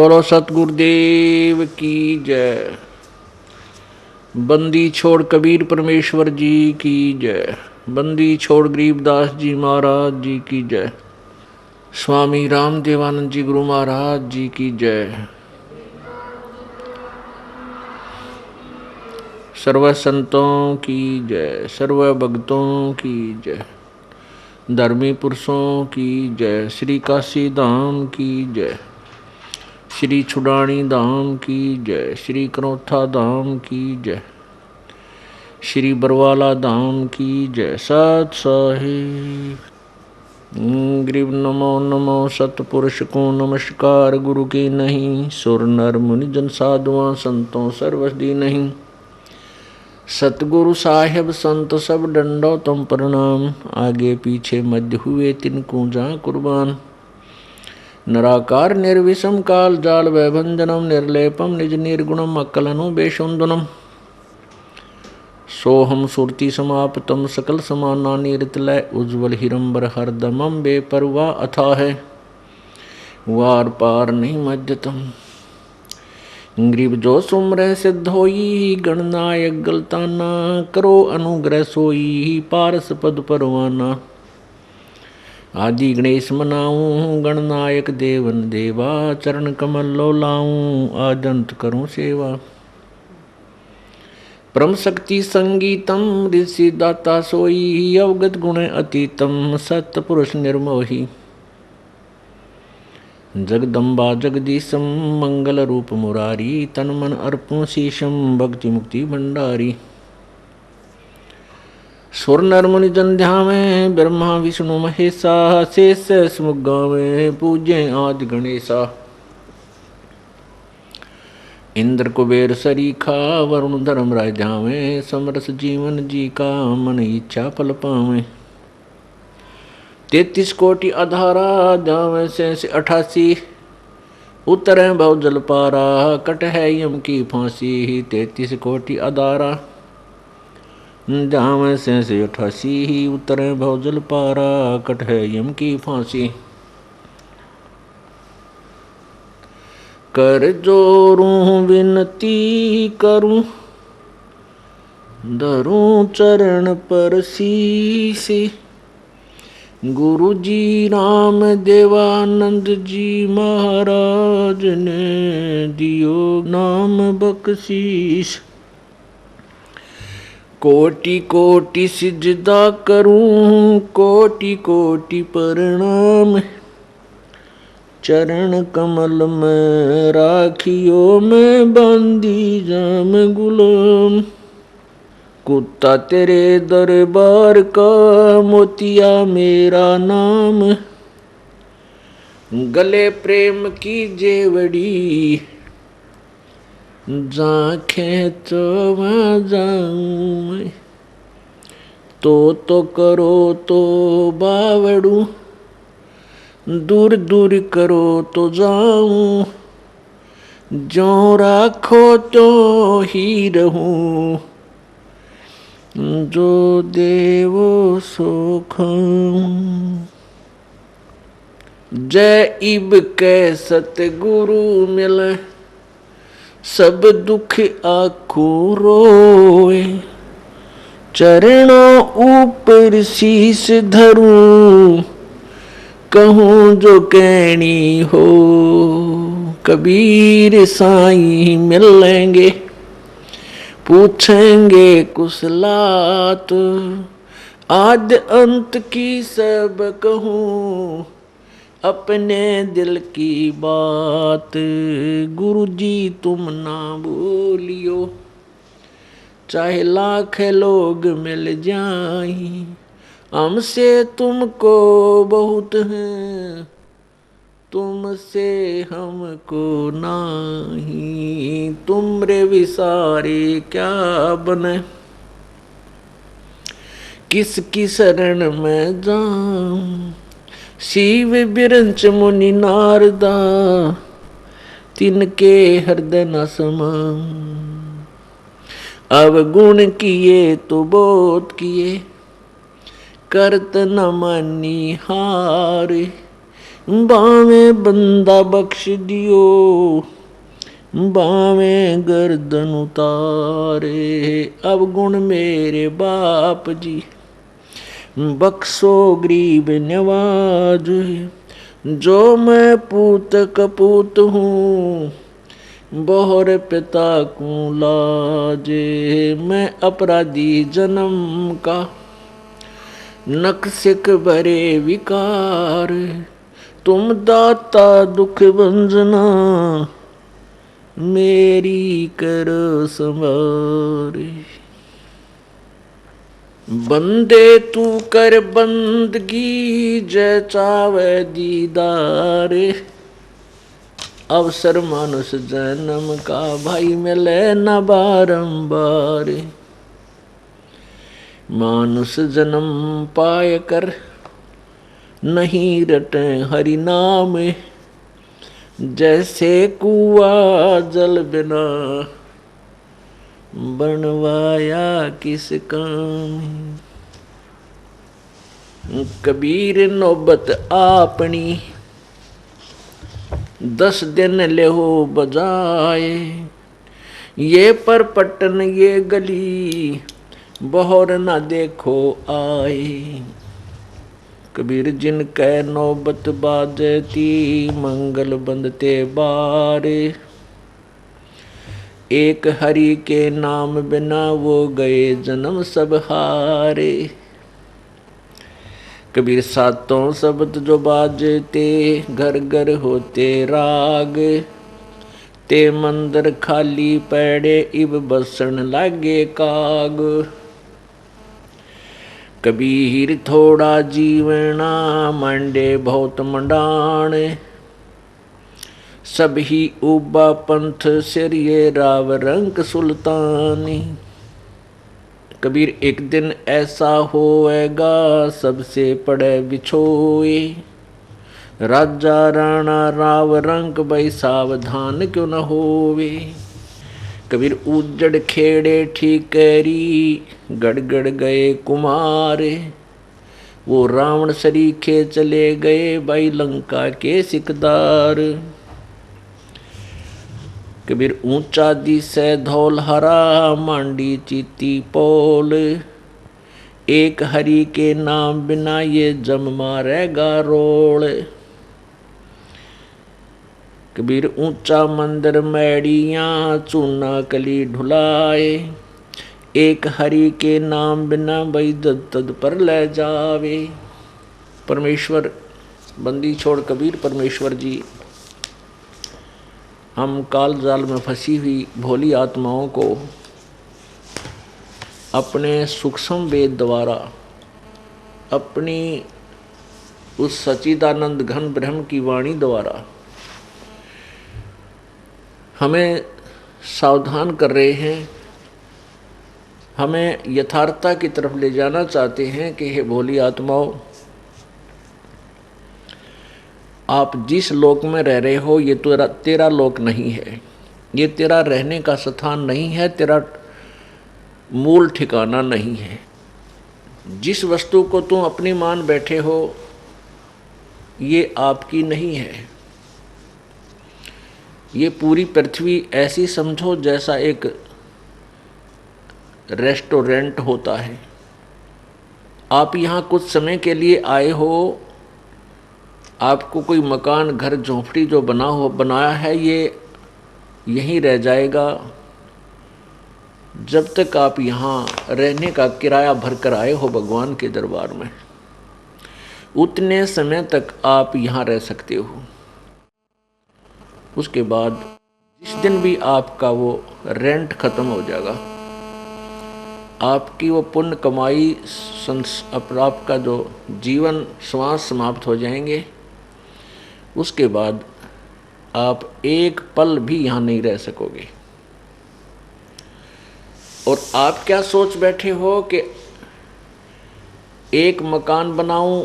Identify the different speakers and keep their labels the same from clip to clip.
Speaker 1: बोलो सतगुरुदेव की जय। बंदी छोड़ कबीर परमेश्वर जी की जय। बंदी छोड़ गरीबदास जी महाराज जी की जय। स्वामी रामदेवानंद जी गुरु महाराज जी की जय। सर्व संतों की जय, सर्व भक्तों की जय, धर्मी पुरुषों की जय, श्री काशी धाम की जय, श्री छुड़ानी धाम की जय, श्री कनौथा धाम की जय, श्री बरवाला धाम की जय। सत साहिब ग्रीव नमो नमो सतपुरुष को नमस्कार। गुरु की नहीं सुर नर मुनि जन साधुआं संतों सर्वसदी नहीं। सतगुरु साहेब संत सब डंडो तुम प्रणाम। आगे पीछे मध्य हुए तिनको जा कुर्बान। निराकार निर्विषम काल जाल वैभंजनम निर्लेपम निज निर्गुणम अक्कलनु बेशुंदनम। सोहम सुरति समाप्तम सकल समाना निरतलय उज्ज्वल हिरंबर हरदमम बेपरवा अथा है वार पार नहीं मज्जतम। ग्रीव जो सुमरह सिद्ध होई गणनायक गलताना। करो अनुग्रह सोई पारस पद परवाना। आदि गणेश मनाऊं गणनायक देवन देवा। चरण कमल लो लाऊं आदंत करूं सेवा। परम शक्ति संगीतम ऋषि दाता सोई। अवगत गुण अतीतम सत्पुरुष निर्मोही। जगदम्बा जगदीशम मंगल रूप मुरारी। तन मन अर्पण शीशम भक्ति मुक्ति भंडारी। सुर नर मुनि जन ध्यावे ब्रह्मा विष्णु महेशा। शेष समुख गावे पूज्य आदि गणेशा। इंद्र कुबेर सरीखा वरुण धर्म राय ध्यावे। समरस जीवन जी का मन इच्छा फल पावे। 33 कोटि अधारा जावे से 88। उतरे भव जल पारा कट है यम की फांसी। 33 कोटि अधारा जावे से 88। उतरे भव जल पारा कट है यम की फांसी। कर जोरूं विनती करूं धरूं चरण पर शीसे। गुरु जी राम देवानंद जी महाराज ने दियो नाम बख्शीश। कोटि कोटि सिजदा करूं कोटि कोटि प्रणाम। चरण कमल में राखियो मैं बांधी जाम गुलाम। कुत्ता तेरे दरबार का मोतिया मेरा नाम। गले प्रेम की जेवड़ी जाखें तो वहाँ जाऊं मैं। तो करो तो बावड़ू दूर दूर करो तो जाऊं। जो राखो तो ही रहूं जो देवो सो खाऊं। जय इब कै सतगुरु मिले सब दुख आखो रोए। चरणों ऊपर शीस धरूं कहूँ जो कहनी हो। कबीर साईं मिलेंगे पूछेंगे कुशलात। आद अंत की सब कहूँ अपने दिल की बात। गुरु जी तुम ना भूलियो चाहे लाख लोग मिल जाएं। हमसे तुमको बहुत है तुमसे हमको नहीं। तुमरे विसारे क्या बने किसकी शरण में जाऊं। शिव बिरंच मुनि नारदा तिनके हृदय न समाऊं। अवगुण किए तो बहुत किए करत न मानी हार। बावे बंदा बख्श दियो, बावे गर्दन उतारे। अब गुण मेरे बाप जी, बख्शो गरीब नवाज। जो मैं पूत कपूत हूँ, बहुर पिता को लाजे। मैं अपराधी जन्म का, नक्सिक भरे विकार। तुम दाता दुख भंजना, मेरी करो संवारे। बंदे तू कर बंदगी, जय चावे दीदार। अवसर मानुष जन्म का, भाई मिले न बारंबार। मानुष जन्म पाय कर, नहीं रटे हरि नाम। जैसे कुआ जल बिना, बनवाया किस काम। कबीर नौबत आपनी, 10 दिन लेहो बजाए। ये पर पटन ये गली, बहुर न देखो आए। कबीर जिन कै नौबत बाजती, मंगल बंदते बारे। एक हरि के नाम बिना, वो गए जन्म सब हारे। कबीर सातों शब्द जो बाजते, घर घर होते राग। ते मंदिर खाली पड़े, इब बसन लागे काग। कबीर थोड़ा जीवना, मांडे बहुत मंडाण। सब ही उबा पंथ सिर, ये राव रंक सुल्तानी। कबीर एक दिन ऐसा होएगा, सबसे पड़े बिछोए। राजा राणा राव रंक, भाई सावधान क्यों न होवे। कबीर उजड़ खेड़े ठीकरी, गड़गड़ गए कुमार। वो रावण सरीखे चले गए, भाई लंका के सिकदार। कबीर ऊंचा दिसे धौल हरा, मांडी चीती पोल। एक हरि के नाम बिना, ये जम मारेगा रोल। कबीर ऊंचा मंदिर मैड़ियाँ, चूना कली ढुलाए। एक हरि के नाम बिना, भाई जद तद पर ले जावे। परमेश्वर बंदी छोड़ कबीर परमेश्वर जी, हम काल जाल में फंसी हुई भोली आत्माओं को अपने सूक्ष्म वेद द्वारा, अपनी उस सच्चिदानंद घन ब्रह्म की वाणी द्वारा हमें सावधान कर रहे हैं, हमें यथार्थता की तरफ ले जाना चाहते हैं कि हे भोली आत्माओं, आप जिस लोक में रह रहे हो ये तो तेरा लोक नहीं है, ये तेरा रहने का स्थान नहीं है, तेरा मूल ठिकाना नहीं है। जिस वस्तु को तुम अपनी मान बैठे हो ये आपकी नहीं है। ये पूरी पृथ्वी ऐसी समझो जैसा एक रेस्टोरेंट होता है। आप यहाँ कुछ समय के लिए आए हो, आपको कोई मकान घर झोंपड़ी जो बनाया है ये यहीं रह जाएगा जब तक आप यहाँ रहने का किराया भर कर आए हो भगवान के दरबार में, उतने समय तक आप यहाँ रह सकते हो। उसके बाद जिस दिन भी आपका वो रेंट खत्म हो जाएगा, आपकी वो पुण्य कमाई, आपका जो जीवन श्वास समाप्त हो जाएंगे, उसके बाद आप एक पल भी यहाँ नहीं रह सकोगे। और आप क्या सोच बैठे हो कि एक मकान बनाऊं,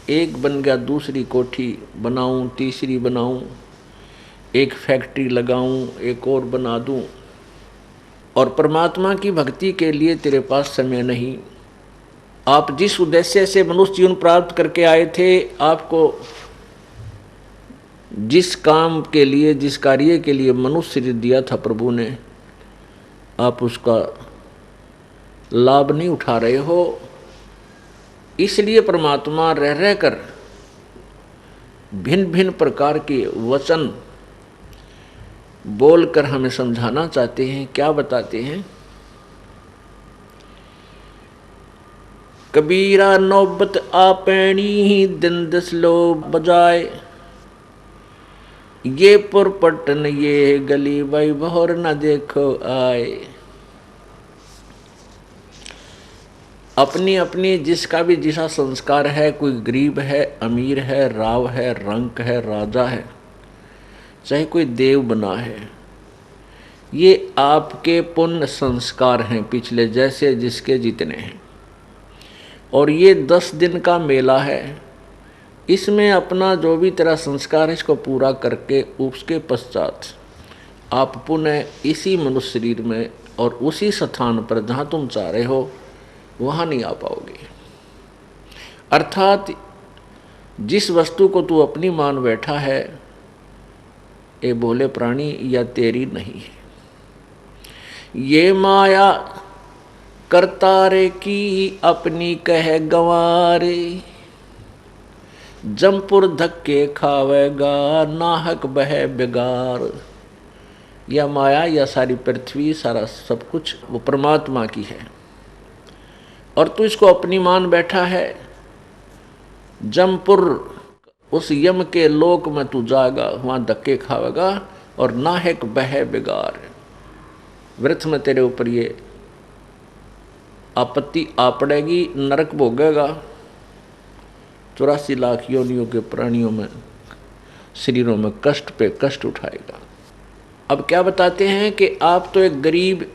Speaker 1: एक बन गया, दूसरी कोठी बनाऊं, तीसरी बनाऊं, एक फैक्ट्री लगाऊं, एक और बना दूं, और परमात्मा की भक्ति के लिए तेरे पास समय नहीं। आप जिस उद्देश्य से मनुष्य जीवन प्राप्त करके आए थे, आपको जिस काम के लिए, जिस कार्य के लिए मनुष्य शरीर दिया था प्रभु ने, आप उसका लाभ नहीं उठा रहे हो। इसलिए परमात्मा रह रह कर भिन्न भिन्न प्रकार के वचन बोलकर हमें समझाना चाहते हैं। क्या बताते हैं? कबीरा नौबत आपैनी दिन दस लो बजाए, ये पुरपटन ये गली भाई बहर न देखो आए। अपनी अपनी जिसका भी जिसा संस्कार है, कोई गरीब है, अमीर है, राव है, रंक है, राजा है, चाहे कोई देव बना है, ये आपके पुण्य संस्कार हैं पिछले, जैसे जिसके जितने हैं। और ये 10 दिन का मेला है। इसमें अपना जो भी तेरा संस्कार है इसको पूरा करके उसके पश्चात आप पुनः इसी मनुष्य शरीर में और उसी स्थान पर जहाँ तुम चाह रहे हो वहाँ नहीं आ पाओगे। अर्थात जिस वस्तु को तू अपनी मान बैठा है, ये बोले प्राणी या तेरी नहीं है। ये माया करतारे की अपनी कह गंवारे, जमपुर धक्के खावेगा नाहक बह बेगार। यह माया, या सारी पृथ्वी, सारा सब कुछ वो परमात्मा की है और तू इसको अपनी मान बैठा है। जमपुर, उस यम के लोक में तू जाएगा, वहाँ धक्के खावेगा और नाहक बह बेगार। व्यर्थ में तेरे ऊपर ये आपत्ति आ पड़ेगी, नरक भोगेगा। 84 लाख योनियों के प्राणियों में, शरीरों में कष्ट पे कष्ट उठाएगा। अब क्या बताते हैं कि आप तो एक गरीब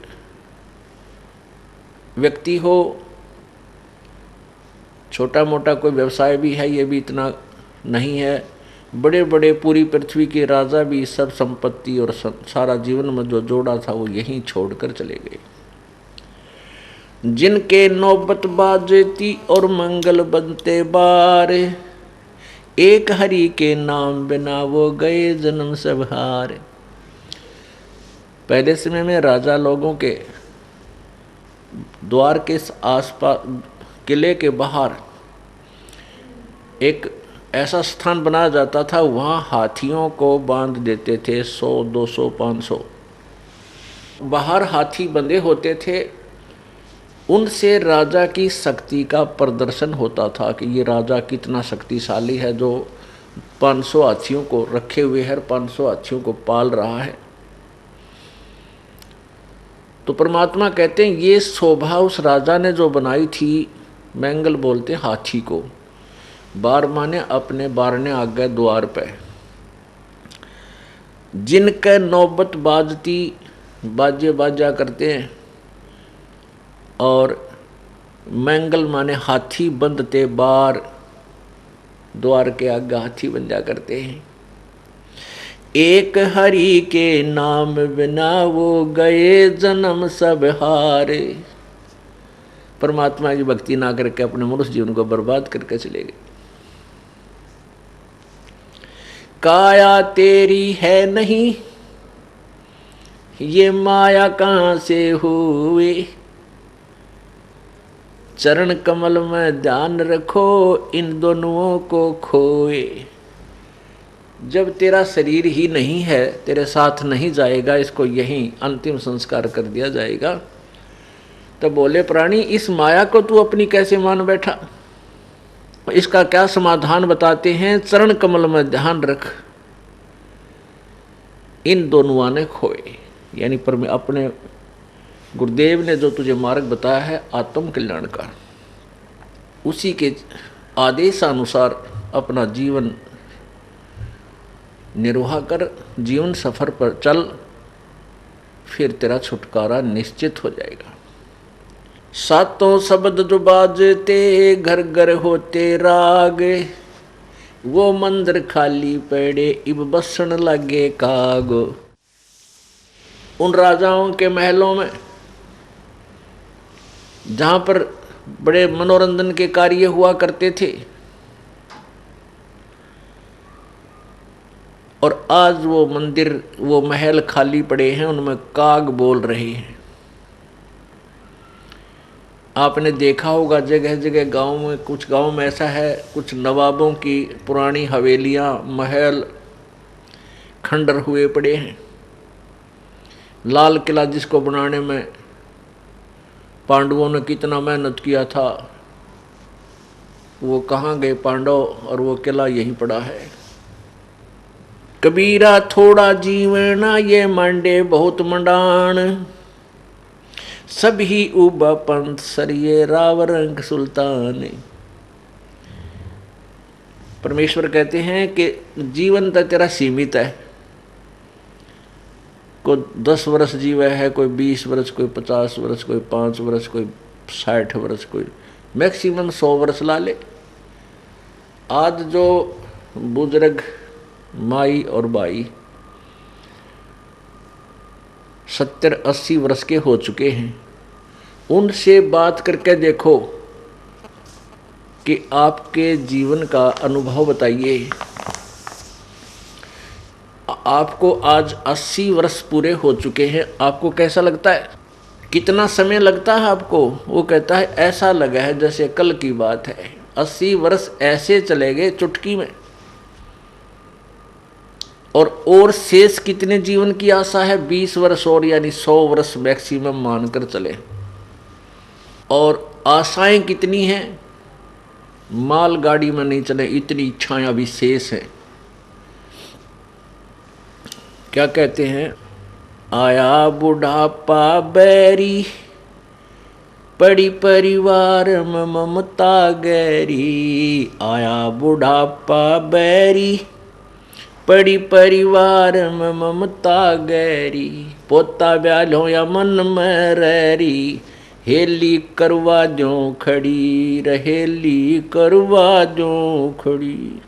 Speaker 1: व्यक्ति हो, छोटा मोटा कोई व्यवसाय भी है, ये भी इतना नहीं है। बड़े बड़े पूरी पृथ्वी के राजा भी सब संपत्ति और सारा जीवन में जो जोड़ा था वो यहीं छोड़कर चले गए। जिनके नौबत बाजती और मंगल बनते बार, एक हरि के नाम बिना वो गए जन्म सब हार। पहले समय में राजा लोगों के द्वार के आसपास, किले के बाहर एक ऐसा स्थान बनाया जाता था, वहाँ हाथियों को बांध देते थे। 100, 200, 500 बाहर हाथी बंधे होते थे। उनसे राजा की शक्ति का प्रदर्शन होता था कि ये राजा कितना शक्तिशाली है, जो 500 हाथियों को रखे हुए है, 500 हाथियों को पाल रहा है। तो परमात्मा कहते हैं ये शोभा उस राजा ने जो बनाई थी, मैंगल बोलते हाथी को। बार माने अपने बारने आगे द्वार पे, जिनके नौबत बाजती, बाजे बाजा करते हैं, और मैंगल माने हाथी बंधते बार, द्वार के आगे हाथी बन जा करते हैं। एक हरि के नाम बिना वो गए जन्म सब हारे। परमात्मा की भक्ति ना करके अपने मनुष्य जीवन को बर्बाद करके चले गए। काया तेरी है नहीं, ये माया कहाँ से हुए, चरण कमल में ध्यान रखो इन दोनों को खोए। जब तेरा शरीर ही नहीं है, तेरे साथ नहीं जाएगा, इसको यहीं अंतिम संस्कार कर दिया जाएगा, तो बोले प्राणी इस माया को तू अपनी कैसे मान बैठा। इसका क्या समाधान बताते हैं? चरण कमल में ध्यान रख इन दोनों ने खोए। यानी पर अपने गुरुदेव ने जो तुझे मार्ग बताया है आत्म कल्याण का, उसी के आदेशानुसार अपना जीवन निर्वाह कर, जीवन सफर पर चल, फिर तेरा छुटकारा निश्चित हो जाएगा। सातों शब्द जो बाजते घर घर होते राग, वो मंदिर खाली पड़े इब बसन लगे काग। उन राजाओं के महलों में जहाँ पर बड़े मनोरंजन के कार्य हुआ करते थे, और आज वो मंदिर, वो महल खाली पड़े हैं, उनमें काग बोल रहे हैं। आपने देखा होगा जगह जगह गांव में, कुछ गांव में ऐसा है, कुछ नवाबों की पुरानी हवेलियां, महल खंडर हुए पड़े हैं। लाल किला जिसको बनाने में पांडवों ने कितना मेहनत किया था, वो कहाँ गए पांडव, और वो किला यहीं पड़ा है। कबीरा थोड़ा जीवना ये मांडे बहुत मंडान, सभी उबा पंथ सरिये राव रंग सुल्तान। परमेश्वर कहते हैं कि जीवन तो तेरा सीमित है, कोई 10 वर्ष जीवे है, कोई 20 वर्ष, कोई 50 वर्ष, कोई 5 वर्ष, कोई 60 वर्ष, कोई मैक्सिमम 100 वर्ष ला ले। आज जो बुजुर्ग माई और बाई 70-80 वर्ष के हो चुके हैं, उनसे बात करके देखो कि आपके जीवन का अनुभव बताइए। आपको आज 80 वर्ष पूरे हो चुके हैं, आपको कैसा लगता है? कितना समय लगता है आपको? वो कहता है ऐसा लगा है जैसे कल की बात है। 80 वर्ष ऐसे चले गए चुटकी में। और शेष कितने जीवन की आशा है? 20 वर्ष और, यानी 100 वर्ष मैक्सिमम मानकर चले। और आशाएं कितनी हैं? माल गाड़ी में नहीं चले, इतनी इच्छाएं अभी शेष हैं। क्या कहते हैं? आया बुढ़ापा बैरी, पड़ी परिवार में ममता गैरी। आया बुढ़ापा बैरी, पड़ी परिवार में ममता गैरी। पोता ब्याल हो या मन में रैरी, हेली करवा जो खड़ी, रहेली करवा जो खड़ी।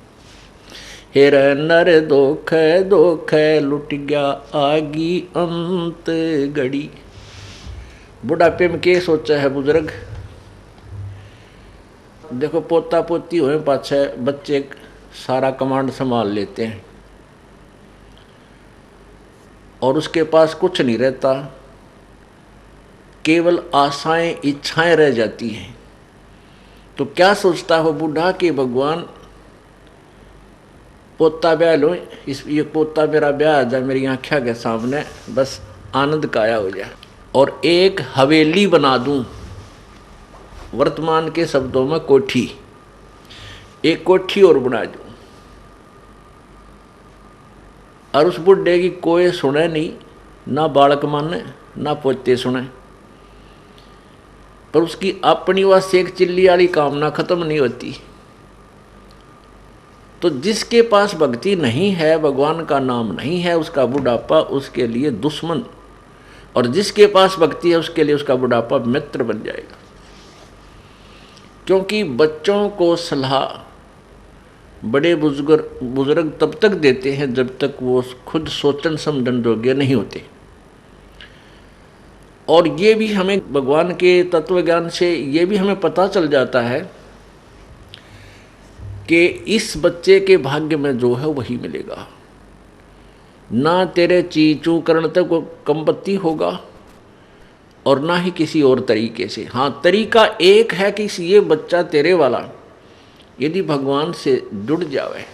Speaker 1: हेर नर दोख दोख लुट गया आगी अंत घड़ी। बुढ़ापे में क्या सोचा है बुजुर्ग? देखो पोता पोती हुए पाछे बच्चे सारा कमांड संभाल लेते हैं और उसके पास कुछ नहीं रहता, केवल आशाएं इच्छाएं रह जाती हैं। तो क्या सोचता हो बूढ़ा कि भगवान पोता ब्याह लो, इस ये पोता मेरा ब्याह आ जाए मेरी आँखों के सामने, बस आनंद काया हो जाए, और एक हवेली बना दूं, वर्तमान के शब्दों में कोठी, एक कोठी और बना दूं। और उस बुढ़े की कोई सुने नहीं, ना बालक माने ना पोते सुने, पर उसकी अपनी वह सेक चिल्ली वाली कामना खत्म नहीं होती। तो जिसके पास भक्ति नहीं है, भगवान का नाम नहीं है, उसका बुढ़ापा उसके लिए दुश्मन, और जिसके पास भक्ति है उसके लिए उसका बुढ़ापा मित्र बन जाएगा। क्योंकि बच्चों को सलाह बड़े बुजुर्ग तब तक देते हैं जब तक वो खुद सोचन समझन योग्य नहीं होते। और ये भी हमें भगवान के तत्व ज्ञान से ये भी हमें पता चल जाता है कि इस बच्चे के भाग्य में जो है वही मिलेगा। ना तेरे चीचू करने तक कंपत्ति होगा और ना ही किसी और तरीके से। हाँ, तरीका एक है कि ये बच्चा तेरे वाला यदि भगवान से जुड़ जावे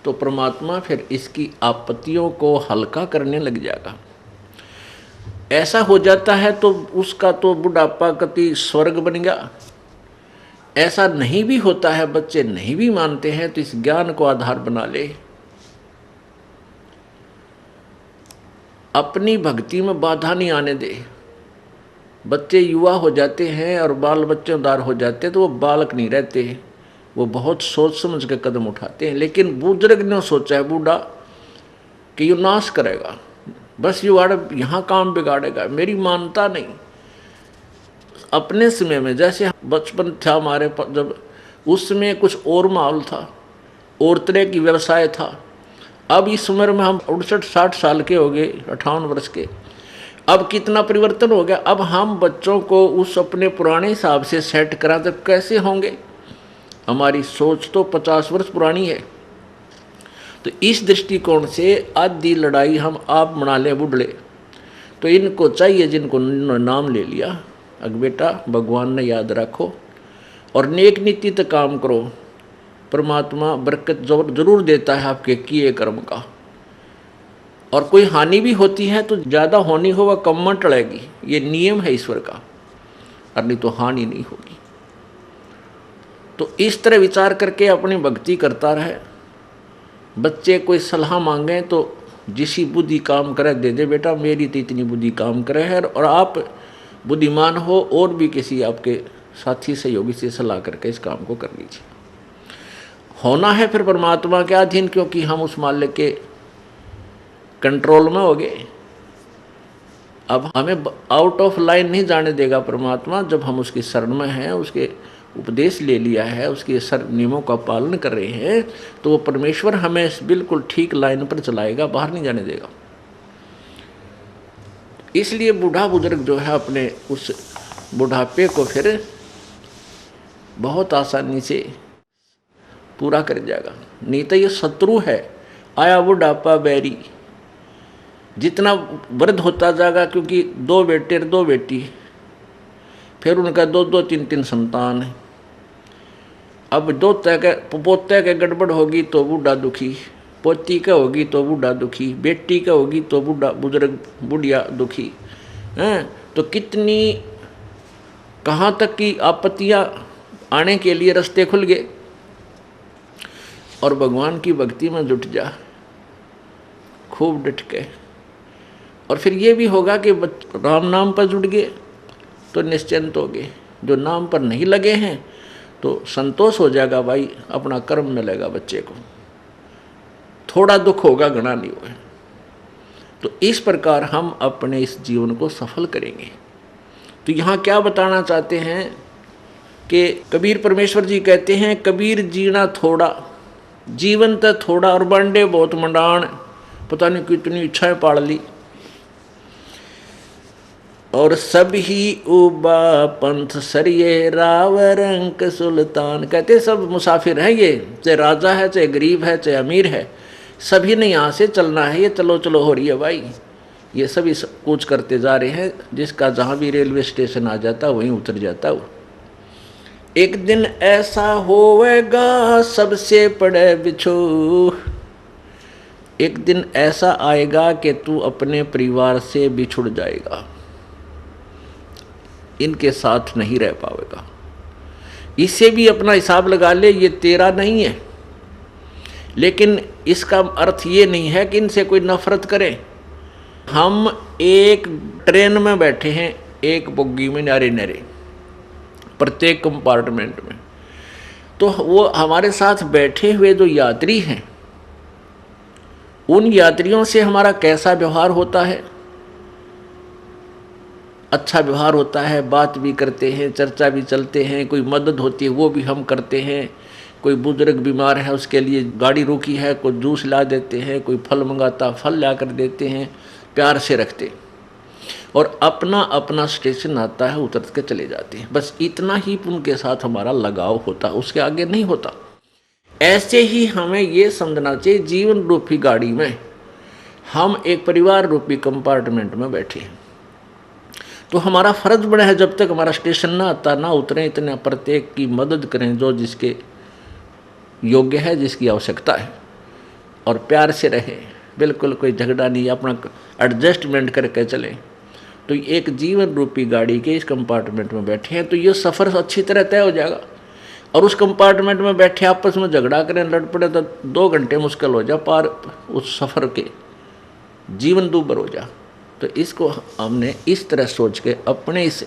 Speaker 1: तो परमात्मा फिर इसकी आपत्तियों को हल्का करने लग जाएगा। ऐसा हो जाता है तो उसका तो बुढ़ापा कति स्वर्ग बन गया। ऐसा नहीं भी होता है, बच्चे नहीं भी मानते हैं, तो इस ज्ञान को आधार बना ले। अपनी भक्ति में बाधा नहीं आने दे। बच्चे युवा हो जाते हैं और बाल बच्चेदार हो जाते हैं तो वो बालक नहीं रहते, वो बहुत सोच समझ के कदम उठाते हैं। लेकिन बुजुर्ग ने सोचा है बूढ़ा कि ये नाश करेगा, बस युवाड़ यहाँ काम बिगाड़ेगा, मेरी मानता नहीं। अपने समय में जैसे बचपन था हमारे, जब उस समय कुछ और माहौल था, और तरह की व्यवसाय था। अब इस उम्र में हम 68-60 साल के हो गए, 58 वर्ष के, अब कितना परिवर्तन हो गया। अब हम बच्चों को उस अपने पुराने हिसाब से सेट करा तो कैसे होंगे? हमारी सोच तो 50 वर्ष पुरानी है। तो इस दृष्टिकोण से आधी लड़ाई हम आप बना लें बुढ़ले। तो इनको चाहिए, जिनको नाम ले लिया, अग बेटा भगवान ने याद रखो और नेक नीति तक काम करो, परमात्मा बरकत जरूर देता है आपके किए कर्म का। और कोई हानि भी होती है तो ज़्यादा होनी हो वह कम में टलेगी, ये नियम है ईश्वर का, और नहीं तो हानि नहीं होगी। तो इस तरह विचार करके अपनी भक्ति करता रहे। बच्चे कोई सलाह मांगे तो जिसी बुद्धि काम करे दे दे, बेटा मेरी तो इतनी बुद्धि काम करे है, और आप बुद्धिमान हो और भी किसी आपके साथी सहयोगी से सलाह करके इस काम को कर लीजिए। होना है फिर परमात्मा के अधीन, क्योंकि हम उस मालिक के कंट्रोल में हो गए। अब हमें आउट ऑफ लाइन नहीं जाने देगा परमात्मा। जब हम उसकी शरण में हैं, उसके उपदेश ले लिया है, उसके नियमों का पालन कर रहे हैं, तो वो परमेश्वर हमें बिल्कुल ठीक लाइन पर चलाएगा, बाहर नहीं जाने देगा। इसलिए बूढ़ा बुजुर्ग जो है अपने उस बुढ़ापे को फिर बहुत आसानी से पूरा कर जाएगा। नहीं तो ये शत्रु है, आया बुढ़ापा बैरी। जितना वृद्ध होता जाएगा, क्योंकि 2 बेटे 2 बेटी, फिर उनका 2-2 3-3 संतान है। अब पोते के गड़बड़ होगी तो बूढ़ा दुखी, पोती का होगी तो बूढ़ा दुखी, बेटी का होगी तो बुजुर्ग बुढ़िया दुखी हैं। तो कितनी कहाँ तक की आपत्तियाँ आने के लिए रास्ते खुल गए। और भगवान की भक्ति में जुट जा खूब डट के। और फिर ये भी होगा कि राम नाम पर जुट गए तो निश्चिंत हो गए। जो नाम पर नहीं लगे हैं तो संतोष हो जाएगा, भाई अपना कर्म मिलेगा बच्चे को, थोड़ा दुख होगा घना नहीं होगा। तो इस प्रकार हम अपने इस जीवन को सफल करेंगे। तो यहाँ क्या बताना चाहते हैं कि कबीर परमेश्वर जी कहते हैं, कबीर जीना थोड़ा जीवन तो थोड़ा और बांडे बहुत मंडाण। पता नहीं कितनी इच्छाएं पाड़ ली। और सब ही उबा पंथ सरिये राव रंक सुल्तान। कहते सब मुसाफिर हैं, ये चाहे राजा है, चाहे गरीब है, चाहे अमीर है, सभी ने यहाँ से चलना है। ये चलो चलो हो रही है भाई, ये सभी कूच करते जा रहे हैं। जिसका जहाँ भी रेलवे स्टेशन आ जाता वहीं उतर जाता वो। एक दिन ऐसा होवेगा सबसे पड़े बिछो। एक दिन ऐसा आएगा कि तू अपने परिवार से बिछुड़ जाएगा, इनके साथ नहीं रह पाएगा। इससे भी अपना हिसाब लगा ले, ये तेरा नहीं है। लेकिन इसका अर्थ ये नहीं है कि इनसे कोई नफरत करे। हम एक ट्रेन में बैठे हैं, एक बोगी में नारे नारे, प्रत्येक कंपार्टमेंट में। तो वो हमारे साथ बैठे हुए जो यात्री हैं, उन यात्रियों से हमारा कैसा व्यवहार होता है? अच्छा व्यवहार होता है, बात भी करते हैं, चर्चा भी चलते हैं, कोई मदद होती है वो भी हम करते हैं। कोई बुजुर्ग बीमार है उसके लिए गाड़ी रोकी है, कोई जूस ला देते हैं, कोई फल मंगाता फल ला कर देते हैं, प्यार से रखते। और अपना अपना स्टेशन आता है, उतर के चले जाते हैं। बस इतना ही उनके साथ हमारा लगाव होता, उसके आगे नहीं होता। ऐसे ही हमें ये समझना चाहिए, जीवन रूपी गाड़ी में हम एक परिवार रूपी कंपार्टमेंट में बैठे हैं। तो हमारा फर्ज बड़ा है, जब तक हमारा स्टेशन ना आता ना उतरे, इतना प्रत्येक की मदद करें जो जिसके योग्य है, जिसकी आवश्यकता है, और प्यार से रहें। बिल्कुल कोई झगड़ा नहीं, अपना एडजस्टमेंट करके चलें। तो एक जीवन रूपी गाड़ी के इस कंपार्टमेंट में बैठे हैं, तो ये सफ़र अच्छी तरह तय हो जाएगा। और उस कंपार्टमेंट में बैठे आपस में झगड़ा करें, लड़ पड़े, तो 2 घंटे मुश्किल हो जा पार उस सफ़र के, जीवन दूभर हो जा। तो इसको हमने इस तरह सोच के अपने इस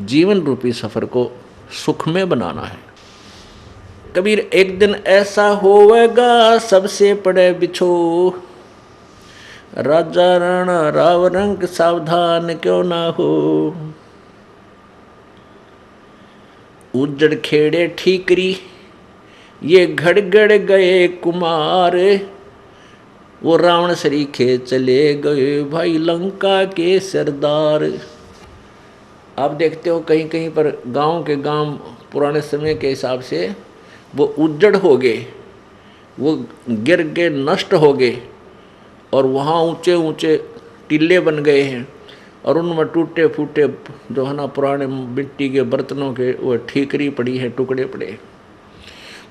Speaker 1: जीवन रूपी सफ़र को सुख में बनाना है। कबीर एक दिन ऐसा होवेगा सबसे पड़े बिछो, राजा राणा राव रंक सावधान क्यों ना हो। उजड़ खेड़े ठीकरी ये घड़गड़ गए कुमार, वो रावण सरीखे चले गए भाई लंका के सरदार। आप देखते हो कहीं कहीं पर गांव के गांव पुराने समय के हिसाब से वो उजड़ हो गए, वो गिर के नष्ट हो गए और वहाँ ऊंचे ऊंचे टीले बन गए हैं और उनमें टूटे फूटे जो है ना पुराने मिट्टी के बर्तनों के वो ठीकरी पड़ी है, टुकड़े पड़े।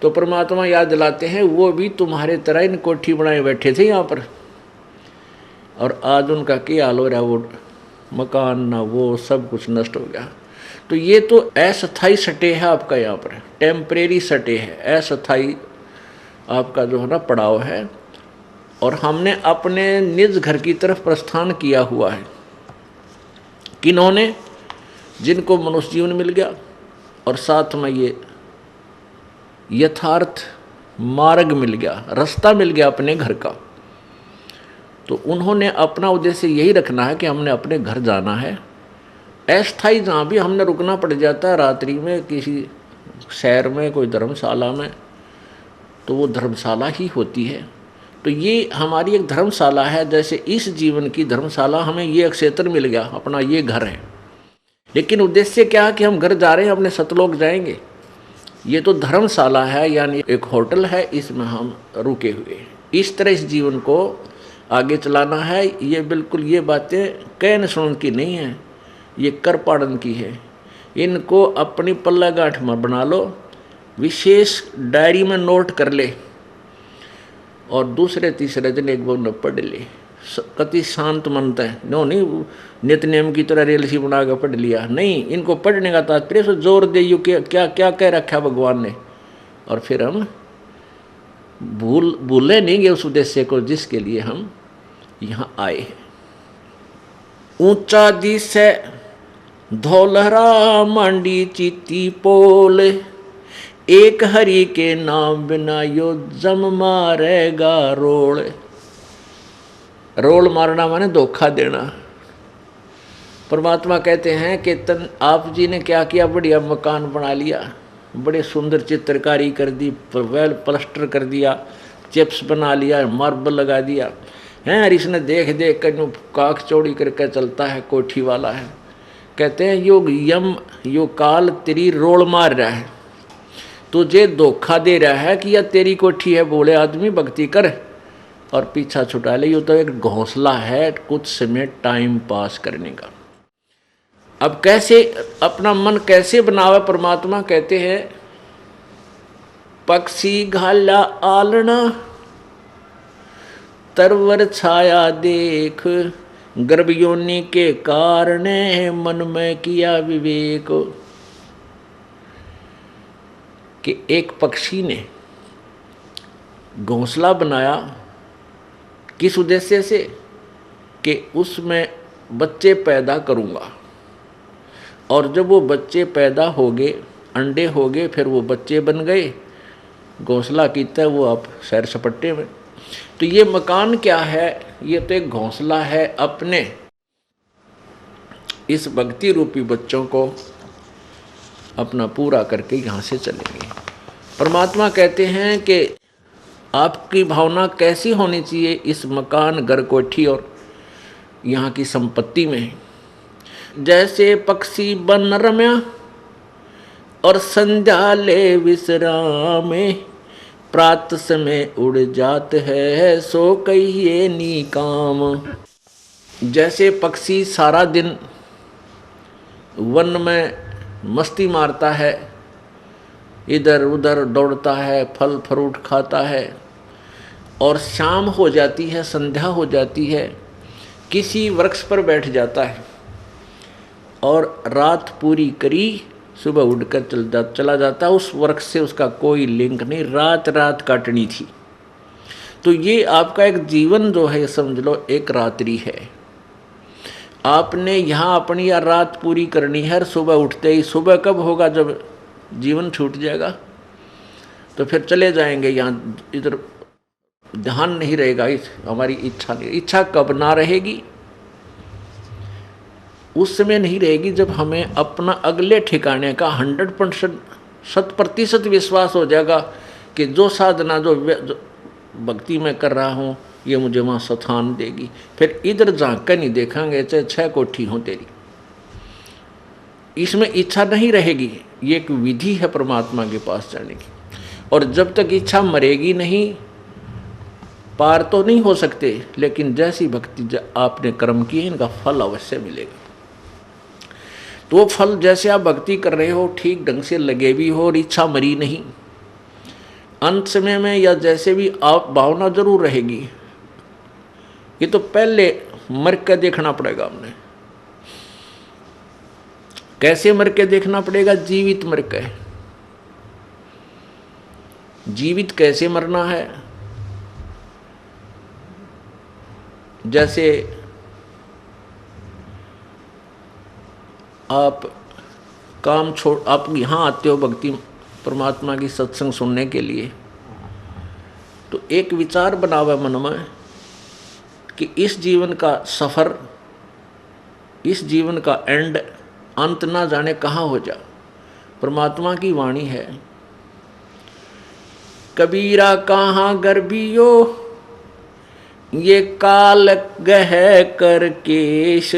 Speaker 1: तो परमात्मा याद दिलाते हैं वो भी तुम्हारे तरह इन कोठी बनाए बैठे थे यहाँ पर, और आज उनका क्या हाल हो रहा, वो मकान ना वो सब कुछ नष्ट हो गया। तो ये तो अस्थाई सटे है आपका, यहाँ पर टेम्परेरी सटे है, अस्थाई आपका जो है ना पड़ाव है। और हमने अपने निज घर की तरफ प्रस्थान किया हुआ है। किन्होंने? जिनको मनुष्य जीवन मिल गया और साथ में ये यथार्थ मार्ग मिल गया, रास्ता मिल गया अपने घर का। तो उन्होंने अपना उद्देश्य यही रखना है कि हमने अपने घर जाना है। अस्थाई जहाँ भी हमने रुकना पड़ जाता है रात्रि में किसी शहर में, कोई धर्मशाला में, तो वो धर्मशाला ही होती है। तो ये हमारी एक धर्मशाला है। जैसे इस जीवन की धर्मशाला हमें ये क्षेत्र मिल गया, अपना ये घर है। लेकिन उद्देश्य क्या है कि हम घर जा रहे हैं, अपने सतलोक जाएंगे। ये तो धर्मशाला है, यानी एक होटल है, इसमें हम रुके हुए। इस तरह इस जीवन को आगे चलाना है। ये बिल्कुल ये बातें कहने सुनने की नहीं है, ये कर पाड़न की है। इनको अपनी पल्ला गांठ में बना लो, विशेष डायरी में नोट कर ले और दूसरे तीसरे दिन एक बार पढ़ ले। कति शांत मनता है, नो नहीं नित्य नियम की तरह रेल सी बना कर पढ़ लिया, नहीं। इनको पढ़ने का तात्पर्य से जोर दे यू क्या क्या कह रखा भगवान ने, और फिर हम भूले नहीं गए उस उद्देश्य को जिसके लिए हम यहाँ आए हैं। ऊंचा दिस है धौलहरा मांडी चीती पोल, एक हरि के नाम बिना यो जम मारेगा रोल। रोल मारना माने धोखा देना। परमात्मा कहते हैं कि आप जी ने क्या किया, बढ़िया मकान बना लिया, बड़े सुंदर चित्रकारी कर दी, वेल प्लास्टर कर दिया, चिप्स बना लिया, मार्बल लगा दिया हैं, और इसने देख देख कर काख चौड़ी करके चलता है, कोठी वाला है। कहते हैं यो काल तेरी रोल मार रहा है, तुझे धोखा दे रहा है कि यह तेरी कोठी है, बोले आदमी भक्ति कर और पीछा छुटा ले। ये तो एक घोंसला है कुछ समय टाइम पास करने का। अब कैसे अपना मन कैसे बनावे? परमात्मा कहते हैं पक्षी घाला आलना, तरवर छाया देख, गर्भ योनि के कारण मन में किया विवेक। कि एक पक्षी ने घोंसला बनाया, किस उद्देश्य से? कि उसमें बच्चे पैदा करूँगा, और जब वो बच्चे पैदा हो गए, अंडे हो गए, फिर वो बच्चे बन गए, घोंसला कीता वो आप सैर सपट्टे में। तो ये मकान क्या है? ये तो एक घोंसला है। अपने इस भक्ति रूपी बच्चों को अपना पूरा करके यहाँ से चलेंगे। परमात्मा कहते हैं कि आपकी भावना कैसी होनी चाहिए इस मकान, घर, कोठी और यहाँ की संपत्ति में। जैसे पक्षी बन रम्या और संध्या ले विश्राम, प्रात समय उड़ जात है सो कहिए नी काम। जैसे पक्षी सारा दिन वन में मस्ती मारता है, इधर उधर दौड़ता है, फल फ्रूट खाता है, और शाम हो जाती है, संध्या हो जाती है, किसी वृक्ष पर बैठ जाता है और रात पूरी करी, सुबह उठकर चला जाता। उस वृक्ष से उसका कोई लिंक नहीं, रात रात काटनी थी। तो ये आपका एक जीवन जो है समझ लो एक रात्रि है। आपने यहाँ अपनी या रात पूरी करनी है, सुबह उठते ही। सुबह कब होगा? जब जीवन छूट जाएगा तो फिर चले जाएंगे यहाँ, इधर ध्यान नहीं रहेगा, हमारी इच्छा नहीं। इच्छा कब ना रहेगी? उस समय नहीं रहेगी जब हमें अपना अगले ठिकाने का 100% विश्वास हो जाएगा कि जो साधना जो भक्ति में कर रहा हूँ ये मुझे वहाँ स्थान देगी। फिर इधर झाँक कर नहीं देखेंगे चाहे 6 कोठी हो तेरी, इसमें इच्छा नहीं रहेगी। ये एक विधि है परमात्मा के पास जाने की। और जब तक इच्छा मरेगी नहीं पार तो नहीं हो सकते, लेकिन जैसी भक्ति आपने कर्म की है इनका फल अवश्य मिलेगा। तो वो फल जैसे आप भक्ति कर रहे हो ठीक ढंग से लगे भी हो और इच्छा मरी नहीं, अंत समय में या जैसे भी आप भावना जरूर रहेगी। ये तो पहले मर के देखना पड़ेगा हमने। कैसे मर के देखना पड़ेगा? जीवित मर के। जीवित कैसे मरना है? जैसे आप काम छोड़, आप यहाँ आते हो भक्ति परमात्मा की सत्संग सुनने के लिए, तो एक विचार बना हुआ मन में कि इस जीवन का सफ़र, इस जीवन का एंड, अंत ना जाने कहाँ हो जा। परमात्मा की वाणी है, कबीरा कहाँ गर्भियो ये काल गह कर केश,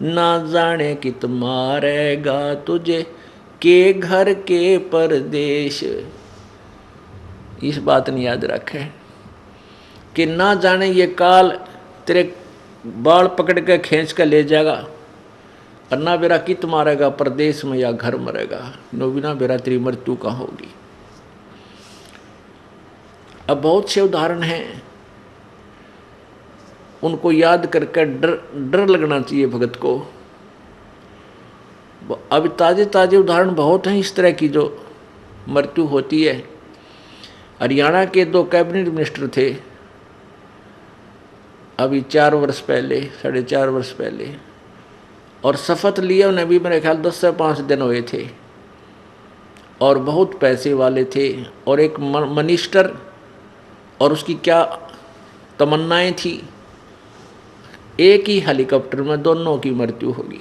Speaker 1: ना जाने कित मारेगा तुझे के घर के परदेश। इस बात ने याद रखे कि ना जाने ये काल तेरे बाल पकड़ के खींच कर ले जाएगा, और ना बेरा कित मारेगा परदेश में या घर मरेगा, नो बिना बेरा तेरी मृत्यु कहाँ होगी। अब बहुत से उदाहरण हैं, उनको याद करके डर लगना चाहिए भगत को। अब ताजे ताजे उदाहरण बहुत हैं इस तरह की जो मृत्यु होती है। हरियाणा के 2 कैबिनेट मिनिस्टर थे अभी 4 वर्ष पहले, 4.5 वर्ष पहले, और शपथ लिया उन्हें भी मेरे ख्याल 10 से 5 दिन हुए थे, और बहुत पैसे वाले थे, और एक मिनिस्टर और उसकी क्या तमन्नाएं थी, एक ही हेलीकॉप्टर में दोनों की मृत्यु होगी।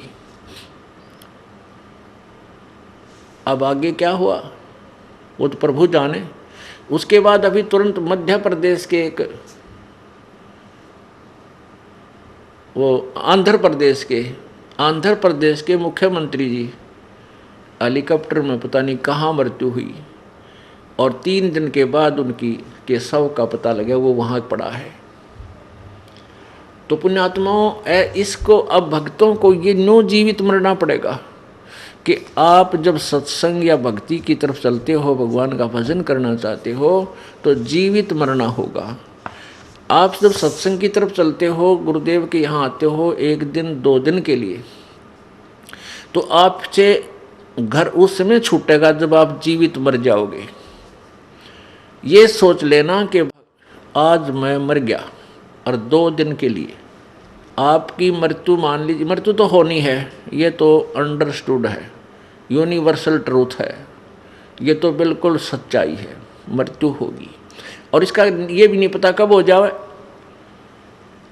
Speaker 1: अब आगे क्या हुआ वो तो प्रभु जाने। उसके बाद अभी तुरंत मध्य प्रदेश के एक, वो आंध्र प्रदेश के मुख्यमंत्री जी हेलीकॉप्टर में पता नहीं कहाँ मृत्यु हुई, और 3 दिन के बाद उनकी के शव का पता लगा वो वहाँ पड़ा है। तो पुण्यात्माओं, इसको अब भक्तों को ये नो जीवित मरना पड़ेगा कि आप जब सत्संग या भक्ति की तरफ चलते हो, भगवान का भजन करना चाहते हो, तो जीवित मरना होगा। आप जब सत्संग की तरफ चलते हो, गुरुदेव के यहाँ आते हो 1 दिन 2 दिन के लिए, तो आपसे घर उस समय छूटेगा जब आप जीवित मर जाओगे। ये सोच लेना कि आज मैं मर गया और 2 दिन के लिए आपकी मृत्यु, मान लीजिए मृत्यु तो होनी है, ये तो अंडरस्टूड है, यूनिवर्सल ट्रूथ है, ये तो बिल्कुल सच्चाई है, मृत्यु होगी। और इसका ये भी नहीं पता कब हो जाए,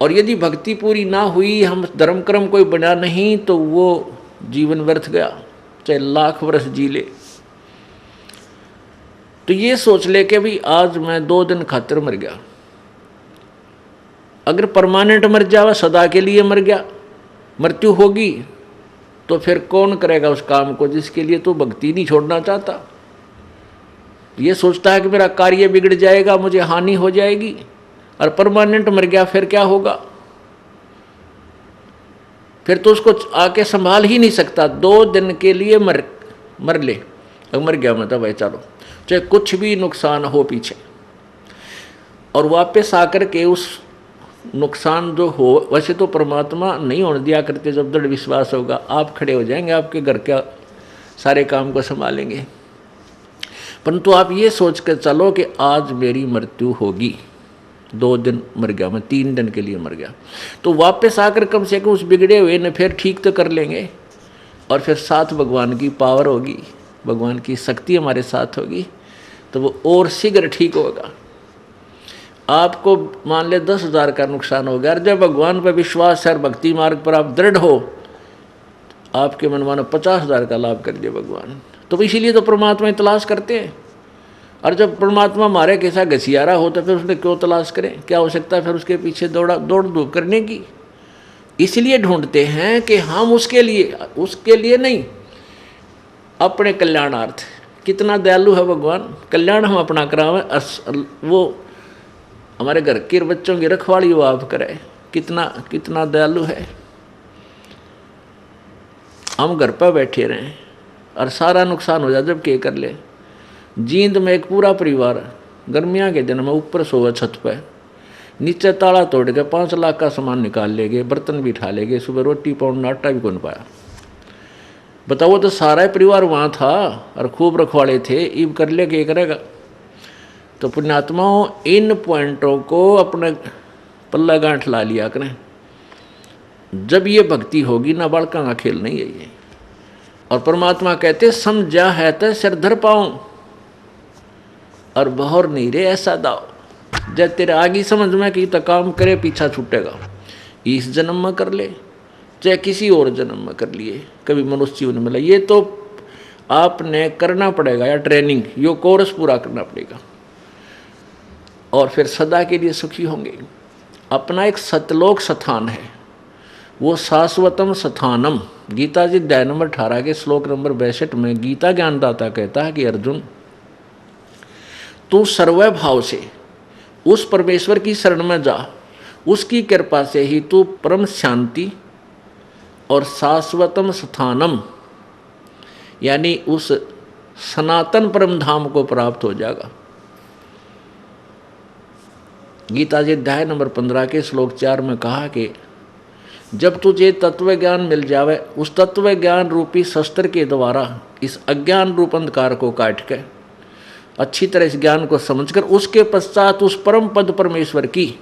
Speaker 1: और यदि भक्ति पूरी ना हुई, हम धर्म कर्म कोई बना नहीं, तो वो जीवन व्यर्थ गया, चाहे लाख वर्ष जी ले। तो ये सोच ले कि भी आज मैं 2 दिन खातिर मर गया। अगर परमानेंट मर जावा, सदा के लिए मर गया, मृत्यु होगी, तो फिर कौन करेगा उस काम को जिसके लिए तो भक्ति नहीं छोड़ना चाहता। ये सोचता है कि मेरा कार्य बिगड़ जाएगा, मुझे हानि हो जाएगी, और परमानेंट मर गया, फिर क्या होगा? फिर तो उसको आके संभाल ही नहीं सकता। 2 दिन के लिए मर ले, मर गया मतलब भाई चलो, चाहे कुछ भी नुकसान हो पीछे, और वापस आकर के उस नुकसान जो हो, वैसे तो परमात्मा नहीं होने दिया करते। जब दृढ़ विश्वास होगा आप खड़े हो जाएंगे, आपके घर का सारे काम को संभालेंगे। परंतु आप ये सोच कर चलो कि आज मेरी मृत्यु होगी, 2 दिन मर गया मैं, 3 दिन के लिए मर गया, तो वापस आकर कम से कम उस बिगड़े हुए ने फिर ठीक तो कर लेंगे, और फिर साथ भगवान की पावर होगी, भगवान की शक्ति हमारे साथ होगी, तो वो और शीघ्र ठीक होगा। आपको मान ले 10,000 का नुकसान हो गया, और जब भगवान पर विश्वास है और भक्ति मार्ग पर आप दृढ़ हो, आपके मन मानो 50,000 का लाभ कर दिया भगवान। तो इसीलिए तो परमात्मा की तलाश करते हैं। और जब परमात्मा मारे कैसा घसियारा हो, तो फिर उसने क्यों तलाश करें? क्या आवश्यकता है फिर उसके पीछे दौड़ धूप करने की? इसलिए ढूंढते हैं कि हम उसके लिए नहीं, अपने कल्याणार्थ। कितना दयालु है भगवान, कल्याण हम अपना करावें, वो हमारे घर के बच्चों की रखवाली वो आप करे, कितना कितना दयालु है। हम घर पर बैठे रहें और सारा नुकसान हो जाए, जब के कर ले। जींद में एक पूरा परिवार गर्मियाँ के दिन में ऊपर सोया छत पर, नीचे ताला तोड़ के 5 लाख का सामान निकाल ले गए, बर्तन भी उठा ले गए, सुबह रोटी पाउंड आटा भी कौन पाया। बताओ, तो सारा परिवार वहाँ था और खूब रखवाले थे, ईब कर ले के करेगा। तो पुण्यात्माओं, इन पॉइंटों को अपने पल्ला गांठ ला लिया करें। जब ये भक्ति होगी ना, बालका का खेल नहीं है ये। और परमात्मा कहते समझा है तो सिर धर पाऊं और बहर नहीं रे ऐसा दाओ। जब तेरे आगे समझ में कि तो काम करे, पीछा छूटेगा। इस जन्म में कर ले चाहे किसी और जन्म में कर लिए, कभी मनुष्य जीवन मिला, ये तो आपने करना पड़ेगा या ट्रेनिंग, यो कोर्स पूरा करना पड़ेगा और फिर सदा के लिए सुखी होंगे। अपना एक सतलोक स्थान है, वो शाश्वतम स्थानम। गीता जी अध्याय नंबर 18 के श्लोक नंबर 62 में गीता ज्ञानदाता कहता है कि अर्जुन, तू सर्वभाव से उस परमेश्वर की शरण में जा, उसकी कृपा से ही तू परम शांति और शाश्वतम स्थानम यानी उस सनातन परम धाम को प्राप्त हो जाएगा। गीता जी अध्याय नंबर 15 के श्लोक 4 में कहा कि जब तुझे तत्व ज्ञान मिल जावे, उस तत्व ज्ञान रूपी शस्त्र के द्वारा इस अज्ञान रूप अंधकार को काट के अच्छी तरह इस ज्ञान को समझकर उसके पश्चात उस परम पद परमेश्वर की,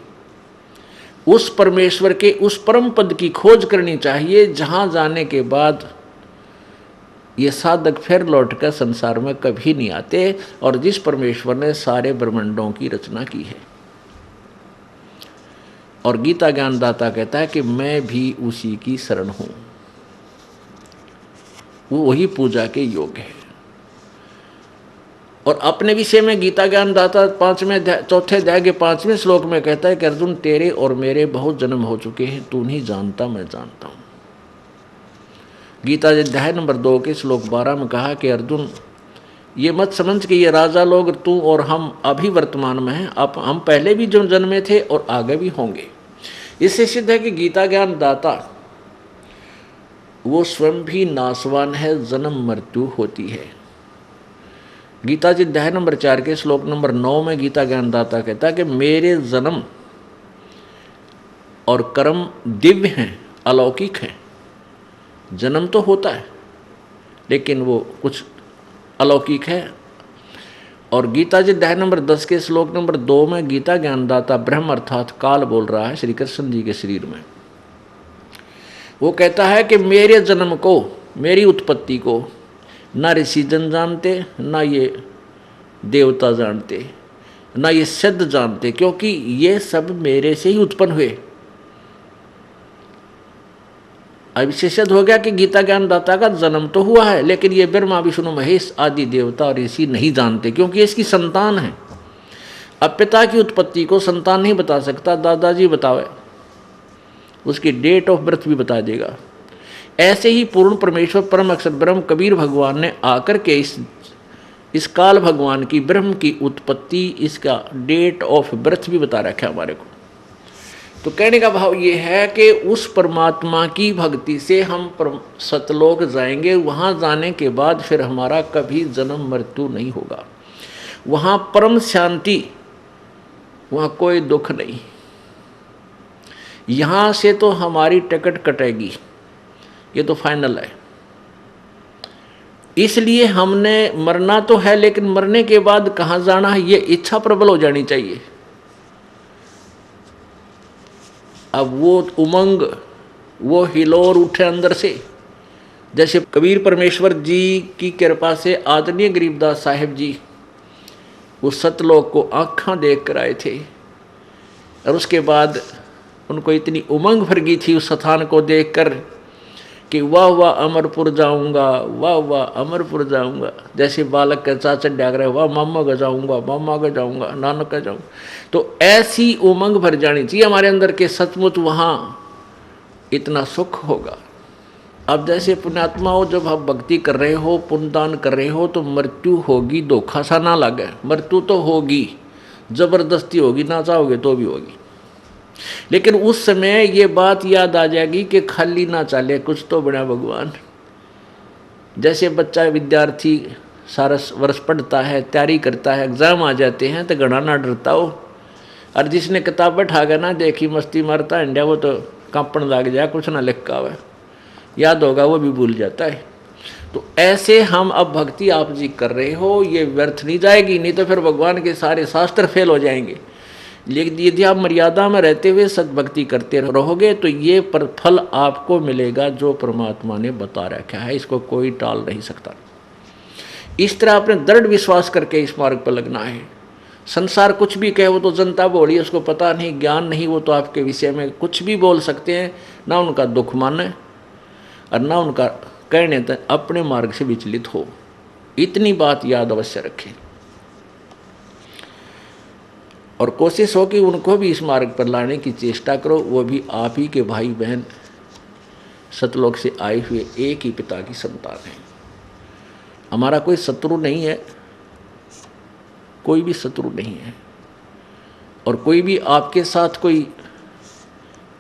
Speaker 1: उस परमेश्वर के उस परम पद की खोज करनी चाहिए, जहाँ जाने के बाद ये साधक फिर लौट कर संसार में कभी नहीं आते, और जिस परमेश्वर ने सारे ब्रह्मांडों की रचना की है। और गीता ज्ञानदाता कहता है कि मैं भी उसी की शरण हूं, वो वही पूजा के योग्य है। और अपने विषय में गीता ज्ञानदाता 4 अध्याय के 5वें श्लोक में कहता है कि अर्जुन, तेरे और मेरे बहुत जन्म हो चुके हैं, तू नहीं जानता, मैं जानता हूं। गीता अध्याय नंबर 2 के श्लोक 12 में कहा कि अर्जुन, ये मत समझ कि ये राजा लोग तू और हम अभी वर्तमान में हैं, अब हम पहले भी जो जन्मे थे और आगे भी होंगे। इससे सिद्ध है कि गीता ज्ञान दाता वो स्वयं भी नाशवान है, जन्म मृत्यु होती है। गीता जी अध्याय नंबर 4 के श्लोक नंबर 9 में गीता ज्ञान दाता कहता है कि मेरे जन्म और कर्म दिव्य हैं, अलौकिक हैं। जन्म तो होता है लेकिन वो कुछ अलौकिक है। और गीता जी अध्याय नंबर 10 के श्लोक नंबर 2 में गीता ज्ञानदाता ब्रह्म अर्थात काल बोल रहा है श्री कृष्ण जी के शरीर में। वो कहता है कि मेरे जन्म को, मेरी उत्पत्ति को ना ऋषि जन जानते, ना ये देवता जानते, ना ये सिद्ध जानते, क्योंकि ये सब मेरे से ही उत्पन्न हुए। अब इससे सिद्ध हो गया कि गीता ज्ञानदाता का जन्म तो हुआ है, लेकिन ये ब्रह्मा विष्णु महेश आदि देवता और ऋषि नहीं जानते, क्योंकि ये इसकी संतान है। अब पिता की उत्पत्ति को संतान नहीं बता सकता, दादाजी बतावे, उसकी डेट ऑफ बर्थ भी बता देगा। ऐसे ही पूर्ण परमेश्वर परम अक्षर ब्रह्म कबीर भगवान ने आकर के इस काल भगवान की ब्रह्म की उत्पत्ति, इसका डेट ऑफ बर्थ भी बता रखा है हमारे को। तो कहने का भाव ये है कि उस परमात्मा की भक्ति से हम सतलोक जाएंगे। वहाँ जाने के बाद फिर हमारा कभी जन्म मृत्यु नहीं होगा, वहाँ परम शांति, वहाँ कोई दुख नहीं। यहाँ से तो हमारी टिकट कटेगी, ये तो फाइनल है। इसलिए हमने मरना तो है, लेकिन मरने के बाद कहाँ जाना है ये इच्छा प्रबल हो जानी चाहिए। अब वो उमंग, वो हिलोर उठे अंदर से, जैसे कबीर परमेश्वर जी की कृपा से आदरणीय गरीबदास साहिब जी उस सतलोक को आँखां देख कर आए थे, और उसके बाद उनको इतनी उमंग भर गई थी उस स्थान को देखकर कि वाह वाह अमरपुर जाऊंगा, वाह वाह अमरपुर जाऊंगा। जैसे बालक का चाचा डाक रहे, वाह मामा का जाऊंगा, मामा का जाऊंगा, नानक का जाऊंगा। तो ऐसी उमंग भर जानी चाहिए हमारे अंदर के, सचमुच वहाँ इतना सुख होगा। अब जैसे पुण्यात्माओं, जब आप भक्ति कर रहे हो, पुण्यदान कर रहे हो, तो मृत्यु होगी, धोखा सा ना लगे, मृत्यु तो होगी। जबरदस्ती होगी, ना चाहोगे तो भी होगी। लेकिन उस समय ये बात याद आ जाएगी कि खाली ना चले, कुछ तो बना भगवान। जैसे बच्चा विद्यार्थी सारा वर्ष पढ़ता है, तैयारी करता है, एग्जाम आ जाते हैं तो घना ना डरता हो, और जिसने किताब बैठा के ना देखी मस्ती मारता है इंडिया, वो तो कांपन लग जाए, कुछ ना लिखा हुआ याद होगा वो भी भूल जाता है। तो ऐसे हम अब भक्ति आप जी कर रहे हो, ये व्यर्थ नहीं जाएगी, नहीं तो फिर भगवान के सारे शास्त्र फेल हो जाएंगे। लेकिन यदि आप मर्यादा में रहते हुए सद्भक्ति करते रहोगे तो ये पर फल आपको मिलेगा जो परमात्मा ने बता रखा है, इसको कोई टाल नहीं सकता। इस तरह अपने दृढ़ विश्वास करके इस मार्ग पर लगना है। संसार कुछ भी कहे, वो तो जनता बोली, उसको पता नहीं, ज्ञान नहीं, वो तो आपके विषय में कुछ भी बोल सकते हैं, ना उनका दुख माने और ना उनका कहने तक अपने मार्ग से विचलित हो। इतनी बात याद अवश्य रखें और कोशिश हो कि उनको भी इस मार्ग पर लाने की चेष्टा करो। वो भी आप ही के भाई बहन, सतलोक से आए हुए एक ही पिता की संतान है। हमारा कोई शत्रु नहीं है, कोई भी शत्रु नहीं है, और कोई भी आपके साथ कोई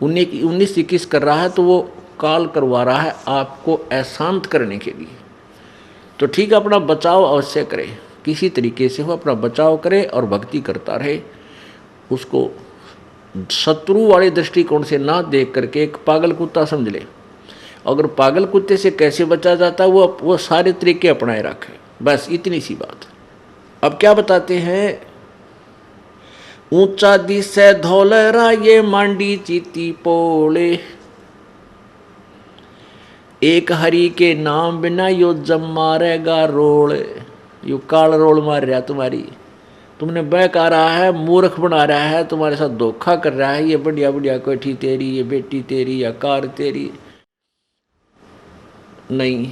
Speaker 1: 19-21 कर रहा है तो वो काल करवा रहा है आपको अशांत करने के लिए। तो ठीक है, अपना बचाव अवश्य करे, किसी तरीके से हो अपना बचाव करे और भक्ति करता रहे। उसको शत्रु वाले दृष्टिकोण से ना देख करके एक पागल कुत्ता समझ ले। अगर पागल कुत्ते से कैसे बचा जाता है वो सारे तरीके अपनाए रखे, बस इतनी सी बात। अब क्या बताते हैं, ऊंचा दिसे धौलरा ये मांडी चीती पोले, एक हरि के नाम बिना यो जम मारेगा रोल। यो काल रोल मार रहा तुम्हारी, तुमने बहका रहा है, मूर्ख बना रहा है, तुम्हारे साथ धोखा कर रहा है। ये बढ़िया बढ़िया कोठी तेरी, ये बेटी तेरी, या कार तेरी, नहीं,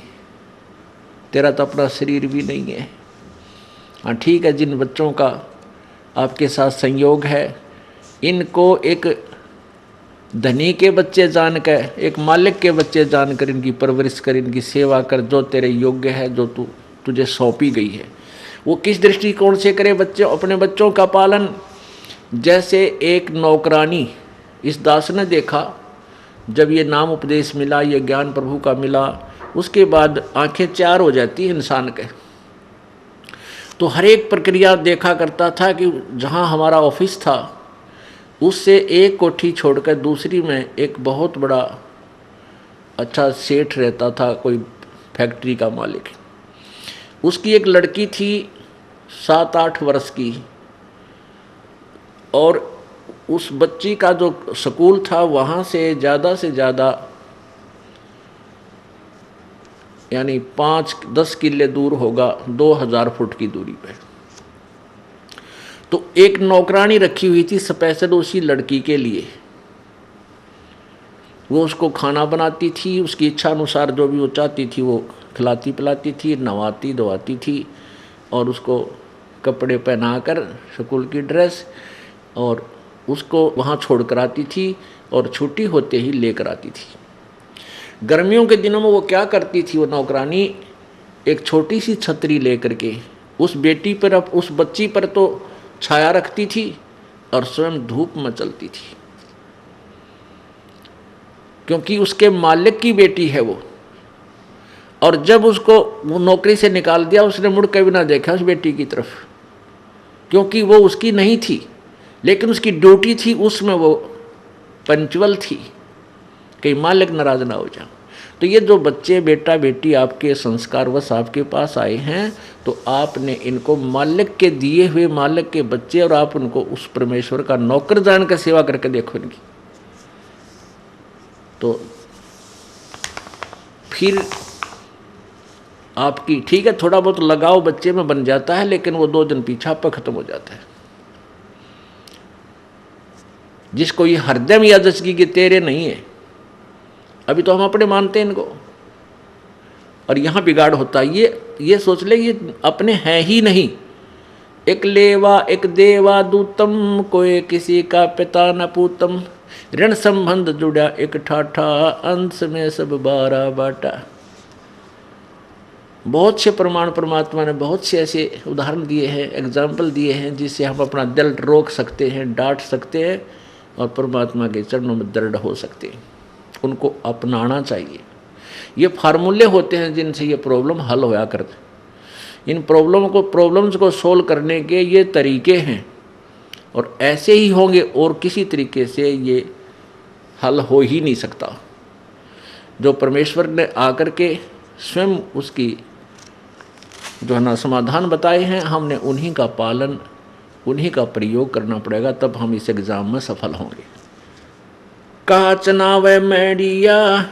Speaker 1: तेरा तो अपना शरीर भी नहीं है। हाँ ठीक है, जिन बच्चों का आपके साथ संयोग है, इनको एक धनी के बच्चे जानकर, एक मालिक के बच्चे जानकर इनकी परवरिश कर, इनकी सेवा कर, जो तेरे योग्य है, जो तुझे सौंपी गई है। वो किस दृष्टिकोण से करे बच्चों, अपने बच्चों का पालन। जैसे एक नौकरानी, इस दास ने देखा जब ये नाम उपदेश मिला, ये ज्ञान प्रभु का मिला, उसके बाद आंखें चार हो जाती है इंसान के। तो हर एक प्रक्रिया देखा करता था कि जहाँ हमारा ऑफिस था उससे एक कोठी छोड़कर दूसरी में एक बहुत बड़ा अच्छा सेठ रहता था, कोई फैक्ट्री का मालिक। उसकी एक लड़की थी 7-8 वर्ष की, और उस बच्ची का जो स्कूल था वहाँ से ज़्यादा यानी 5-10 किले दूर होगा, 2000 फुट की दूरी पे। तो एक नौकरानी रखी हुई थी स्पेशल उसी लड़की के लिए। वो उसको खाना बनाती थी, उसकी इच्छा अनुसार जो भी वो चाहती थी वो खिलाती पिलाती थी, नहवाती धोवाती थी, और उसको कपड़े पहनाकर स्कूल की ड्रेस, और उसको वहाँ छोड़ कर आती थी और छुट्टी होते ही लेकर आती थी। गर्मियों के दिनों में वो क्या करती थी, वो नौकरानी एक छोटी सी छतरी लेकर के उस बेटी पर, उस बच्ची पर तो छाया रखती थी और स्वयं धूप में चलती थी, क्योंकि उसके मालिक की बेटी है वो। और जब उसको वो नौकरी से निकाल दिया, उसने मुड़ के भी ना देखा उस बेटी की तरफ, क्योंकि वो उसकी नहीं थी, लेकिन उसकी ड्यूटी थी, उसमें वो पंचुअल थी, कहीं मालिक नाराज ना हो जाए। तो ये जो बच्चे बेटा बेटी आपके संस्कारवश आपके पास आए हैं, तो आपने इनको मालिक के दिए हुए, मालिक के बच्चे, और आप उनको उस परमेश्वर का नौकर जानकर सेवा करके देखो इनकी। तो फिर आपकी ठीक है, थोड़ा बहुत लगाव बच्चे में बन जाता है, लेकिन वो 2 दिन पीछा पर खत्म हो जाता है। जिसको ये हरदम यादगी कि तेरे नहीं है, अभी तो हम अपने मानते हैं इनको, और यहाँ बिगाड़ होता है। ये सोच ले ये अपने हैं ही नहीं। एक लेवा एक देवा दूतम, कोई किसी का पिता न पूतम, ऋण संबंध जुड़ा एक ठाठा, अंश में सब 12 बाटा। बहुत से प्रमाण परमात्मा ने बहुत से ऐसे उदाहरण दिए हैं, एग्जाम्पल दिए हैं, जिससे हम अपना दिल रोक सकते हैं, डांट सकते हैं और परमात्मा के चरणों में दृढ़ हो सकते हैं। उनको अपनाना चाहिए। ये फार्मूले होते हैं जिनसे ये प्रॉब्लम हल होया करते। इन प्रॉब्लम्स को सोल्व करने के ये तरीके हैं और ऐसे ही होंगे और किसी तरीके से ये हल हो ही नहीं सकता। जो परमेश्वर ने आकर के स्वयं उसकी जो है ना समाधान बताए हैं, हमने उन्हीं का पालन, उन्हीं का प्रयोग करना पड़ेगा, तब हम इस एग्ज़ाम में सफल होंगे। काचना व मैडिया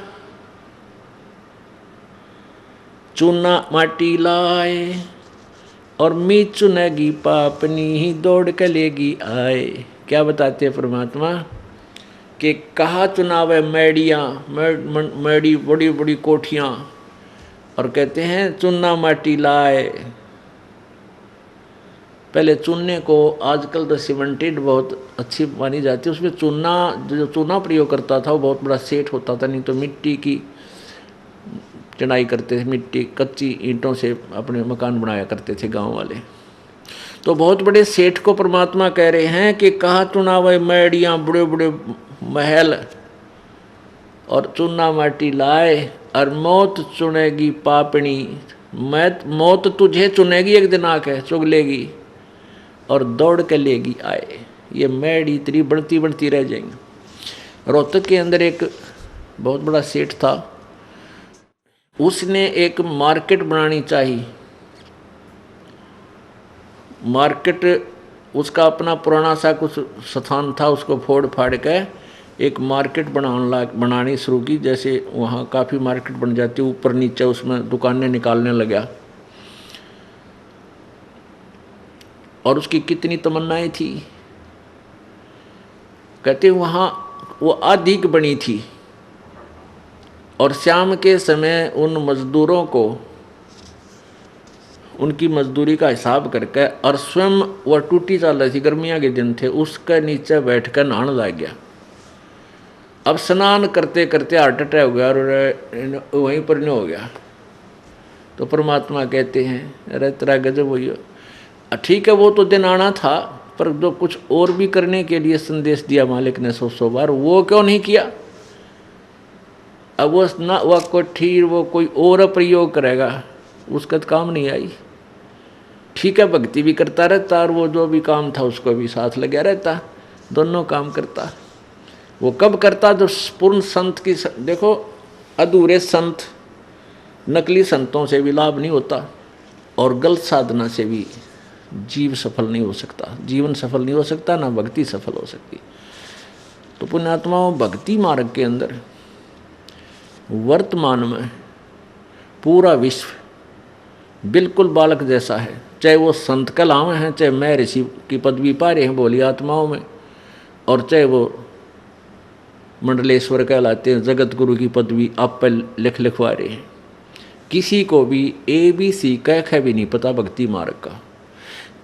Speaker 1: चूना माटी लाए और मी चुनेगी पापनी ही दौड़ के लेगी आए। क्या बताते हैं परमात्मा कि कहा चुनाव है मैडियाँ, मैडी बड़ी बड़ी कोठियाँ, और कहते हैं चूना माटी लाए। पहले चूने को, आजकल तो सीमेंटेड बहुत अच्छी मानी जाती है, उसमें चूना, जो चूना प्रयोग करता था वो बहुत बड़ा सेठ होता था, नहीं तो मिट्टी की चढ़ाई करते थे, मिट्टी कच्ची ईंटों से अपने मकान बनाया करते थे गांव वाले। तो बहुत बड़े सेठ को परमात्मा कह रहे हैं कि कहाँ चुनाव मैडियाँ, बड़े बड़े महल और चूना माटी लाए और मौत चुनेगी पापनी, मौत तुझे चुनेगी एक दिन आके, चुग लेगी और दौड़ के लेगी आए। ये मैड इतनी बढ़ती बढ़ती रह जाएंगी। रोहतक के अंदर एक बहुत बड़ा सेठ था, उसने एक मार्केट बनानी चाहिए। मार्केट, उसका अपना पुराना सा कुछ स्थान था, उसको फोड़ फाड़ के एक मार्केट बनानी शुरू की। जैसे वहाँ काफ़ी मार्केट बन जाती, ऊपर नीचे उसमें दुकानें निकालने लगा। और उसकी कितनी तमन्नाएं थी। कहते वहाँ वो अधिक बनी थी और शाम के समय उन मजदूरों को उनकी मजदूरी का हिसाब करके, और स्वयं वह टूटी चल रही थी, गर्मियाँ के दिन थे, उसके नीचे बैठ कर नहाने लग गया। अब स्नान करते करते हार्ट अटैक हो गया और वहीं पर नहीं हो गया। तो परमात्मा कहते हैं अरे तेरा गजब हुई। ठीक है, वो तो दिन आना था, पर जो कुछ और भी करने के लिए संदेश दिया मालिक ने 100 बार, वो क्यों नहीं किया। अब वो ना वह कोई वो कोई और प्रयोग करेगा, उसका तो काम नहीं आई। ठीक है, भक्ति भी करता रहता और वो जो भी काम था उसको भी साथ लगा रहता, दोनों काम करता। वो कब करता जब पूर्ण संत की, देखो अधूरे संत, नकली संतों से भी लाभ नहीं होता और गलत साधना से भी जीव सफल नहीं हो सकता, जीवन सफल नहीं हो सकता, ना भक्ति सफल हो सकती। तो पुण्यात्माओं, भक्ति मार्ग के अंदर वर्तमान में पूरा विश्व बिल्कुल बालक जैसा है, चाहे वो संत कलाम हैं, चाहे मैं ऋषि की पदवी पा रहे हैं बोली आत्माओं में, और चाहे वो मंडलेश्वर कहलाते हैं, जगत गुरु की पदवी आप पर लिखवा रहे हैं। किसी को भी ABC कह भी नहीं पता भक्ति मार्ग का।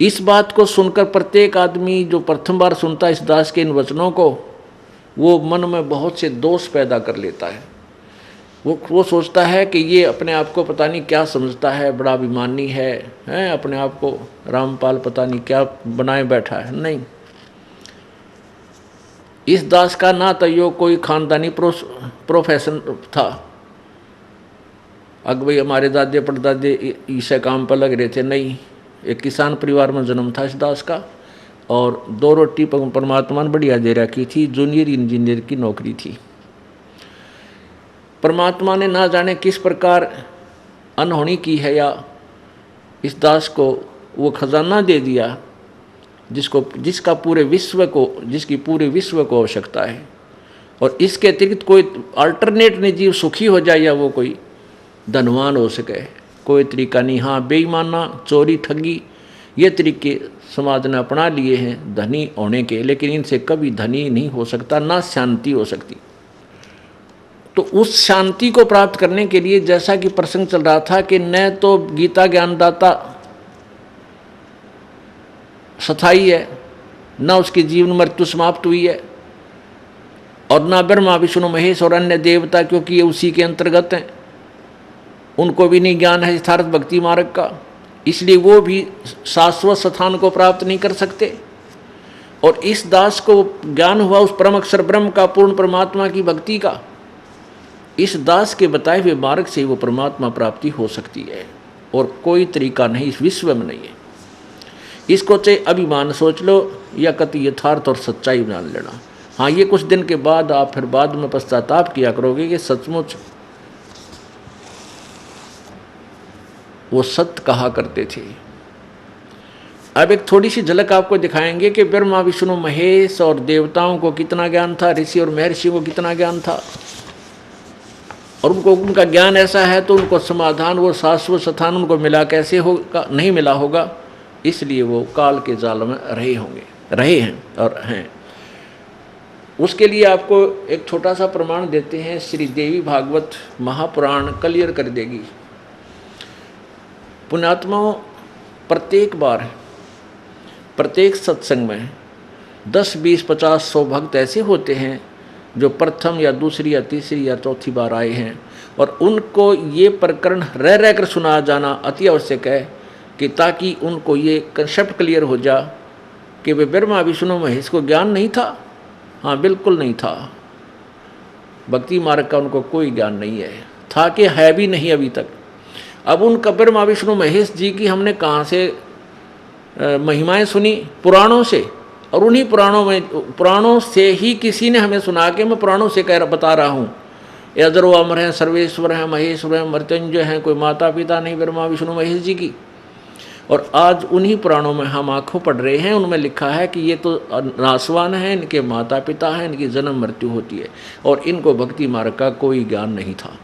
Speaker 1: इस बात को सुनकर प्रत्येक आदमी जो प्रथम बार सुनता है इस दास के इन वचनों को, वो मन में बहुत से दोष पैदा कर लेता है। वो सोचता है कि ये अपने आप को पता नहीं क्या समझता है, बड़ा अभिमानी है, अपने आप को रामपाल पता नहीं क्या बनाए बैठा है। नहीं, इस दास का ना तो यो कोई खानदानी प्रोफेशन था, अग भाई हमारे दादे परदादे इसे काम पर लग रहे थे। नहीं, एक किसान परिवार में जन्म था इस दास का, और 2 रोटी परमात्मा ने बढ़िया दे रखी थी, जूनियर इंजीनियर की नौकरी थी। परमात्मा ने ना जाने किस प्रकार अनहोनी की है, या इस दास को वो खजाना दे दिया जिसकी पूरे विश्व को आवश्यकता है। और इसके अतिरिक्त कोई अल्टरनेट नहीं, जीव सुखी हो जाए या वो कोई धनवान हो सके, कोई तरीका नहीं। हाँ, बेईमाना, चोरी, ठगी, ये तरीके समाज ने अपना लिए हैं धनी होने के, लेकिन इनसे कभी धनी नहीं हो सकता, ना शांति हो सकती। तो उस शांति को प्राप्त करने के लिए, जैसा कि प्रसंग चल रहा था कि न तो गीता ज्ञानदाता स्थायी है, न उसकी जीवन मृत्यु समाप्त हुई है, और न ब्रह्मा विष्णु महेश और अन्य देवता, क्योंकि ये उसी के अंतर्गत हैं। उनको भी नहीं ज्ञान है यथार्थ भक्ति मार्ग का, इसलिए वो भी शाश्वत स्थान को प्राप्त नहीं कर सकते। और इस दास को ज्ञान हुआ उस परम अक्षर ब्रह्म का, पूर्ण परमात्मा की भक्ति का। इस दास के बताए हुए मार्ग से वो परमात्मा प्राप्ति हो सकती है, और कोई तरीका नहीं इस विश्व में नहीं है। इसको चाहे अभिमान सोच लो या कति यथार्थ और सच्चाई मान लेना। हाँ, ये कुछ दिन के बाद आप फिर बाद में पश्चाताप किया करोगे कि सचमुच वो सत्य कहा करते थे। अब एक थोड़ी सी झलक आपको दिखाएंगे कि ब्रह्मा विष्णु महेश और देवताओं को कितना ज्ञान था, ऋषि और महर्षि को कितना ज्ञान था, और उनको उनका ज्ञान ऐसा है तो उनको समाधान वो शाश्वत स्थान उनको मिला कैसे होगा, नहीं मिला होगा। इसलिए वो काल के जाल में रहे हैं और हैं। उसके लिए आपको एक छोटा सा प्रमाण देते हैं। श्री देवी भागवत महापुराण क्लियर कर देगी। पुण्यात्माओं, प्रत्येक बार प्रत्येक सत्संग में 10, 20, 50, 100 भक्त ऐसे होते हैं जो प्रथम या दूसरी या तीसरी या चौथी बार आए हैं, और उनको ये प्रकरण रह कर सुना जाना अति आवश्यक है कि ताकि उनको ये कंसेप्ट क्लियर हो जा कि वे ब्रह्मा विष्णु महेश को ज्ञान नहीं था। हाँ, बिल्कुल नहीं था। भक्ति मार्ग का उनको कोई ज्ञान नहीं है, था कि है भी नहीं अभी तक। अब उनका ब्रह्मा विष्णु महेश जी की हमने कहाँ से महिमाएं सुनी? पुराणों से, और उन्हीं पुराणों से ही किसी ने हमें सुना के मैं पुराणों से बता रहा हूँ। अजर अमर हैं, सर्वेश्वर हैं, महेश्वर हैं, मृत्युंजय हैं, कोई माता पिता नहीं ब्रह्मा विष्णु महेश जी की। और आज उन्हीं पुराणों में हम आंखों पढ़ रहे हैं, उनमें लिखा है कि ये तो नासवान हैं, इनके माता पिता हैं, इनकी जन्म मृत्यु होती है, और इनको भक्ति मार्ग का कोई ज्ञान नहीं था।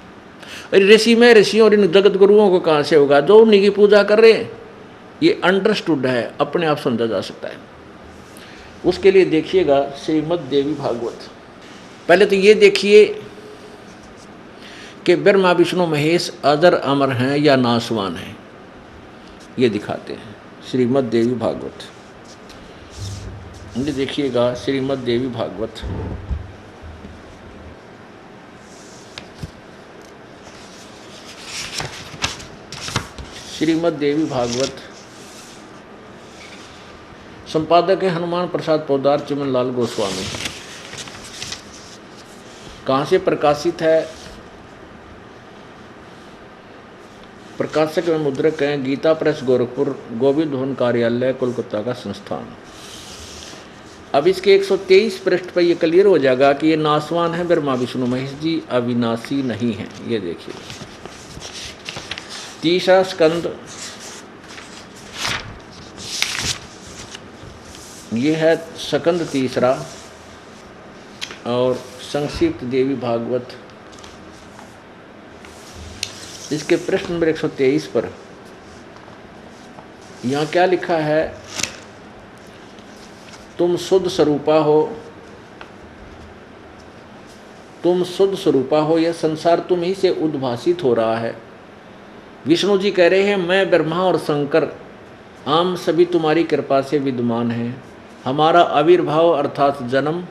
Speaker 1: ऋषि में ऋषियों और इन जगत गुरुओं को कहाँ से होगा जो उन्हीं की पूजा कर रहे हैं? ये अंडरस्टूड है, अपने आप समझा जा सकता है। उसके लिए देखिएगा श्रीमद् देवी भागवत। पहले तो ये देखिए कि ब्रह्मा विष्णु महेश अजर अमर हैं या नासवान हैं, ये दिखाते हैं श्रीमद् देवी भागवत। ये देखिएगा श्रीमद् देवी भागवत, श्रीमद् देवी भागवत। संपादक है हनुमान प्रसाद पोदार चिमन लाल गोस्वामी। कहाँ से प्रकाशित है? प्रकाशक एवं मुद्रक हैं गीता प्रेस गोरखपुर, गोविंद भवन कार्यालय कोलकाता का संस्थान। अब इसके 123 पृष्ठ पर यह क्लियर हो जाएगा कि ये नासवान है ब्रह्मा विष्णु महेश जी, अविनाशी नहीं है। ये देखिए तीसरा स्कंद, ये है स्कंद तीसरा, और संक्षिप्त देवी भागवत। इसके प्रश्न नंबर 123 पर यहाँ क्या लिखा है? तुम शुद्ध स्वरूपा हो, तुम शुद्ध स्वरूपा हो, यह संसार तुम ही से उद्भासित हो रहा है। विष्णु जी कह रहे हैं मैं ब्रह्मा और शंकर आम सभी तुम्हारी कृपा से विद्यमान हैं। हमारा आविर्भाव अर्थात जन्म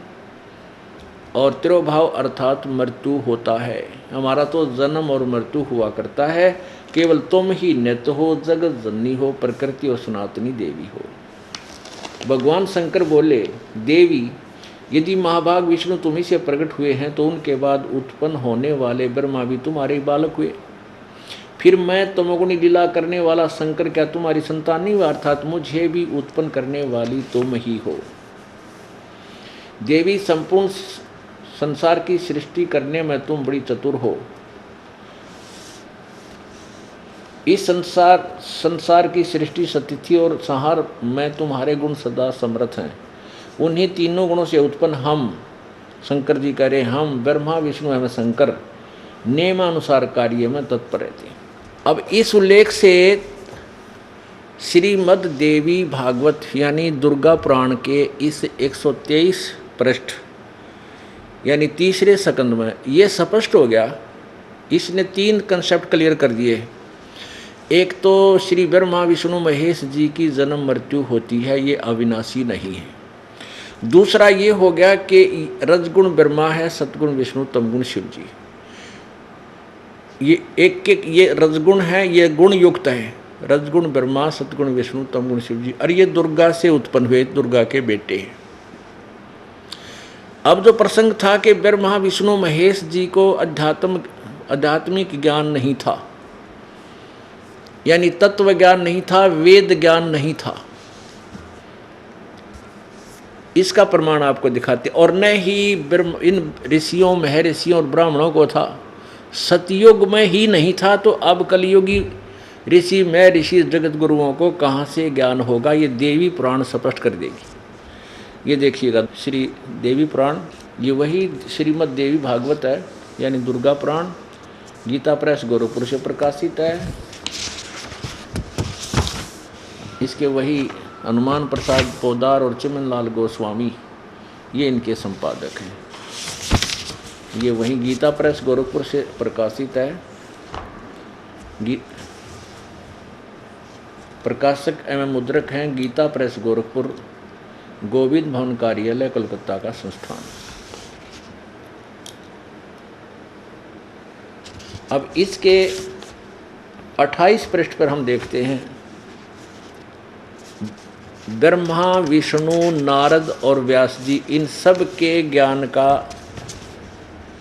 Speaker 1: और तिरोभाव अर्थात मृत्यु होता है। हमारा तो जन्म और मृत्यु हुआ करता है, केवल तुम ही नित्य हो, जगत जननी हो, प्रकृति और सनातनी देवी हो। भगवान शंकर बोले, देवी यदि महाभाग विष्णु तुम्ही से प्रकट हुए हैं तो उनके बाद उत्पन्न होने वाले ब्रह्मा भी तुम्हारे बालक हुए। फिर मैं तमोगुणी लीला करने वाला शंकर क्या तुम्हारी संतान नहीं हुआ? अर्थात मुझे भी उत्पन्न करने वाली तुम ही हो। देवी संपूर्ण संसार की सृष्टि करने में तुम बड़ी चतुर हो। इस संसार की सृष्टि, स्थिति और संहार में तुम्हारे गुण सदा समर्थ हैं। उन्हीं तीनों गुणों से उत्पन्न हम, शंकर जी कह रहे, हम ब्रह्मा विष्णु एवं शंकर नियमानुसार कार्य में तत्पर रहते हैं। अब इस उल्लेख से श्रीमद् देवी भागवत यानी दुर्गा पुराण के इस 123 पृष्ठ यानी तीसरे स्कंद में ये स्पष्ट हो गया। इसने 3 कंसेप्ट क्लियर कर दिए। एक तो श्री ब्रह्मा विष्णु महेश जी की जन्म मृत्यु होती है, ये अविनाशी नहीं है। दूसरा ये हो गया कि रजगुण ब्रह्मा है, सतगुण विष्णु, तमगुण शिव जी। ये एक एक ये रजगुण है, ये गुण युक्त है। रजगुण ब्रह्मा, सतगुण विष्णु, तमगुण शिव जी, और ये दुर्गा से उत्पन्न हुए, दुर्गा के बेटे हैं। अब जो प्रसंग था कि ब्रह्मा विष्णु महेश जी को आध्यात्मिक ज्ञान नहीं था, यानी तत्व ज्ञान नहीं था, वेद ज्ञान नहीं था, इसका प्रमाण आपको दिखाते। और न ही इन ऋषियों, महर्षियों और ब्राह्मणों को था, सतयुग में ही नहीं था, तो अब कलयुगी ऋषि महर्षि जगत गुरुओं को कहाँ से ज्ञान होगा, ये देवी पुराण स्पष्ट कर देगी। ये देखिएगा श्री देवी पुराण, ये वही श्रीमद् देवी भागवत है, यानी दुर्गा पुराण, गीता प्रेस गोरखपुर से प्रकाशित है। इसके वही हनुमान प्रसाद पोदार और चिमनलाल गोस्वामी, ये इनके संपादक हैं। ये वही गीता प्रेस गोरखपुर से प्रकाशित है। प्रकाशक एवं मुद्रक हैं गीता प्रेस गोरखपुर, गोविंद भवन कार्यालय कोलकाता का संस्थान। अब इसके 28 पृष्ठ पर हम देखते हैं, ब्रह्मा विष्णु नारद और व्यास जी, इन सब के ज्ञान का,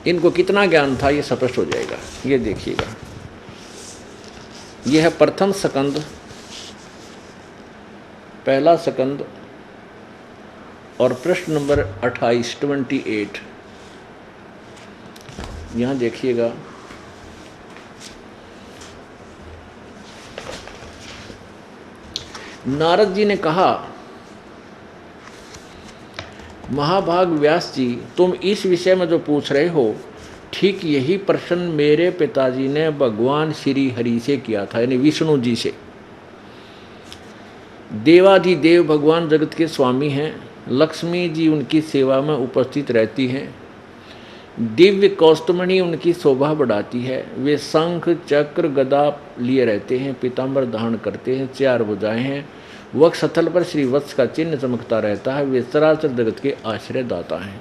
Speaker 1: इनको कितना ज्ञान था ये स्पष्ट हो जाएगा। ये देखिएगा, यह है प्रथम स्कंद, पहला स्कंद और प्रश्न नंबर 28। यहाँ देखिएगा, नारद जी ने कहा, महाभाग व्यास जी, तुम इस विषय में जो पूछ रहे हो, ठीक यही प्रश्न मेरे पिताजी ने भगवान श्री हरि से किया था, यानी विष्णु जी से। देवाधिदेव भगवान जगत के स्वामी हैं, लक्ष्मी जी उनकी सेवा में उपस्थित रहती हैं, दिव्य कौस्तुमणि उनकी शोभा बढ़ाती है, वे शंख चक्र गदा लिए रहते हैं, पीताम्बर धारण करते हैं, 4 भुजाएं हैं, वक्षस्थल पर श्रीवत्स का चिन्ह चमकता रहता है, वे चराचर जगत के आश्रय दाता हैं।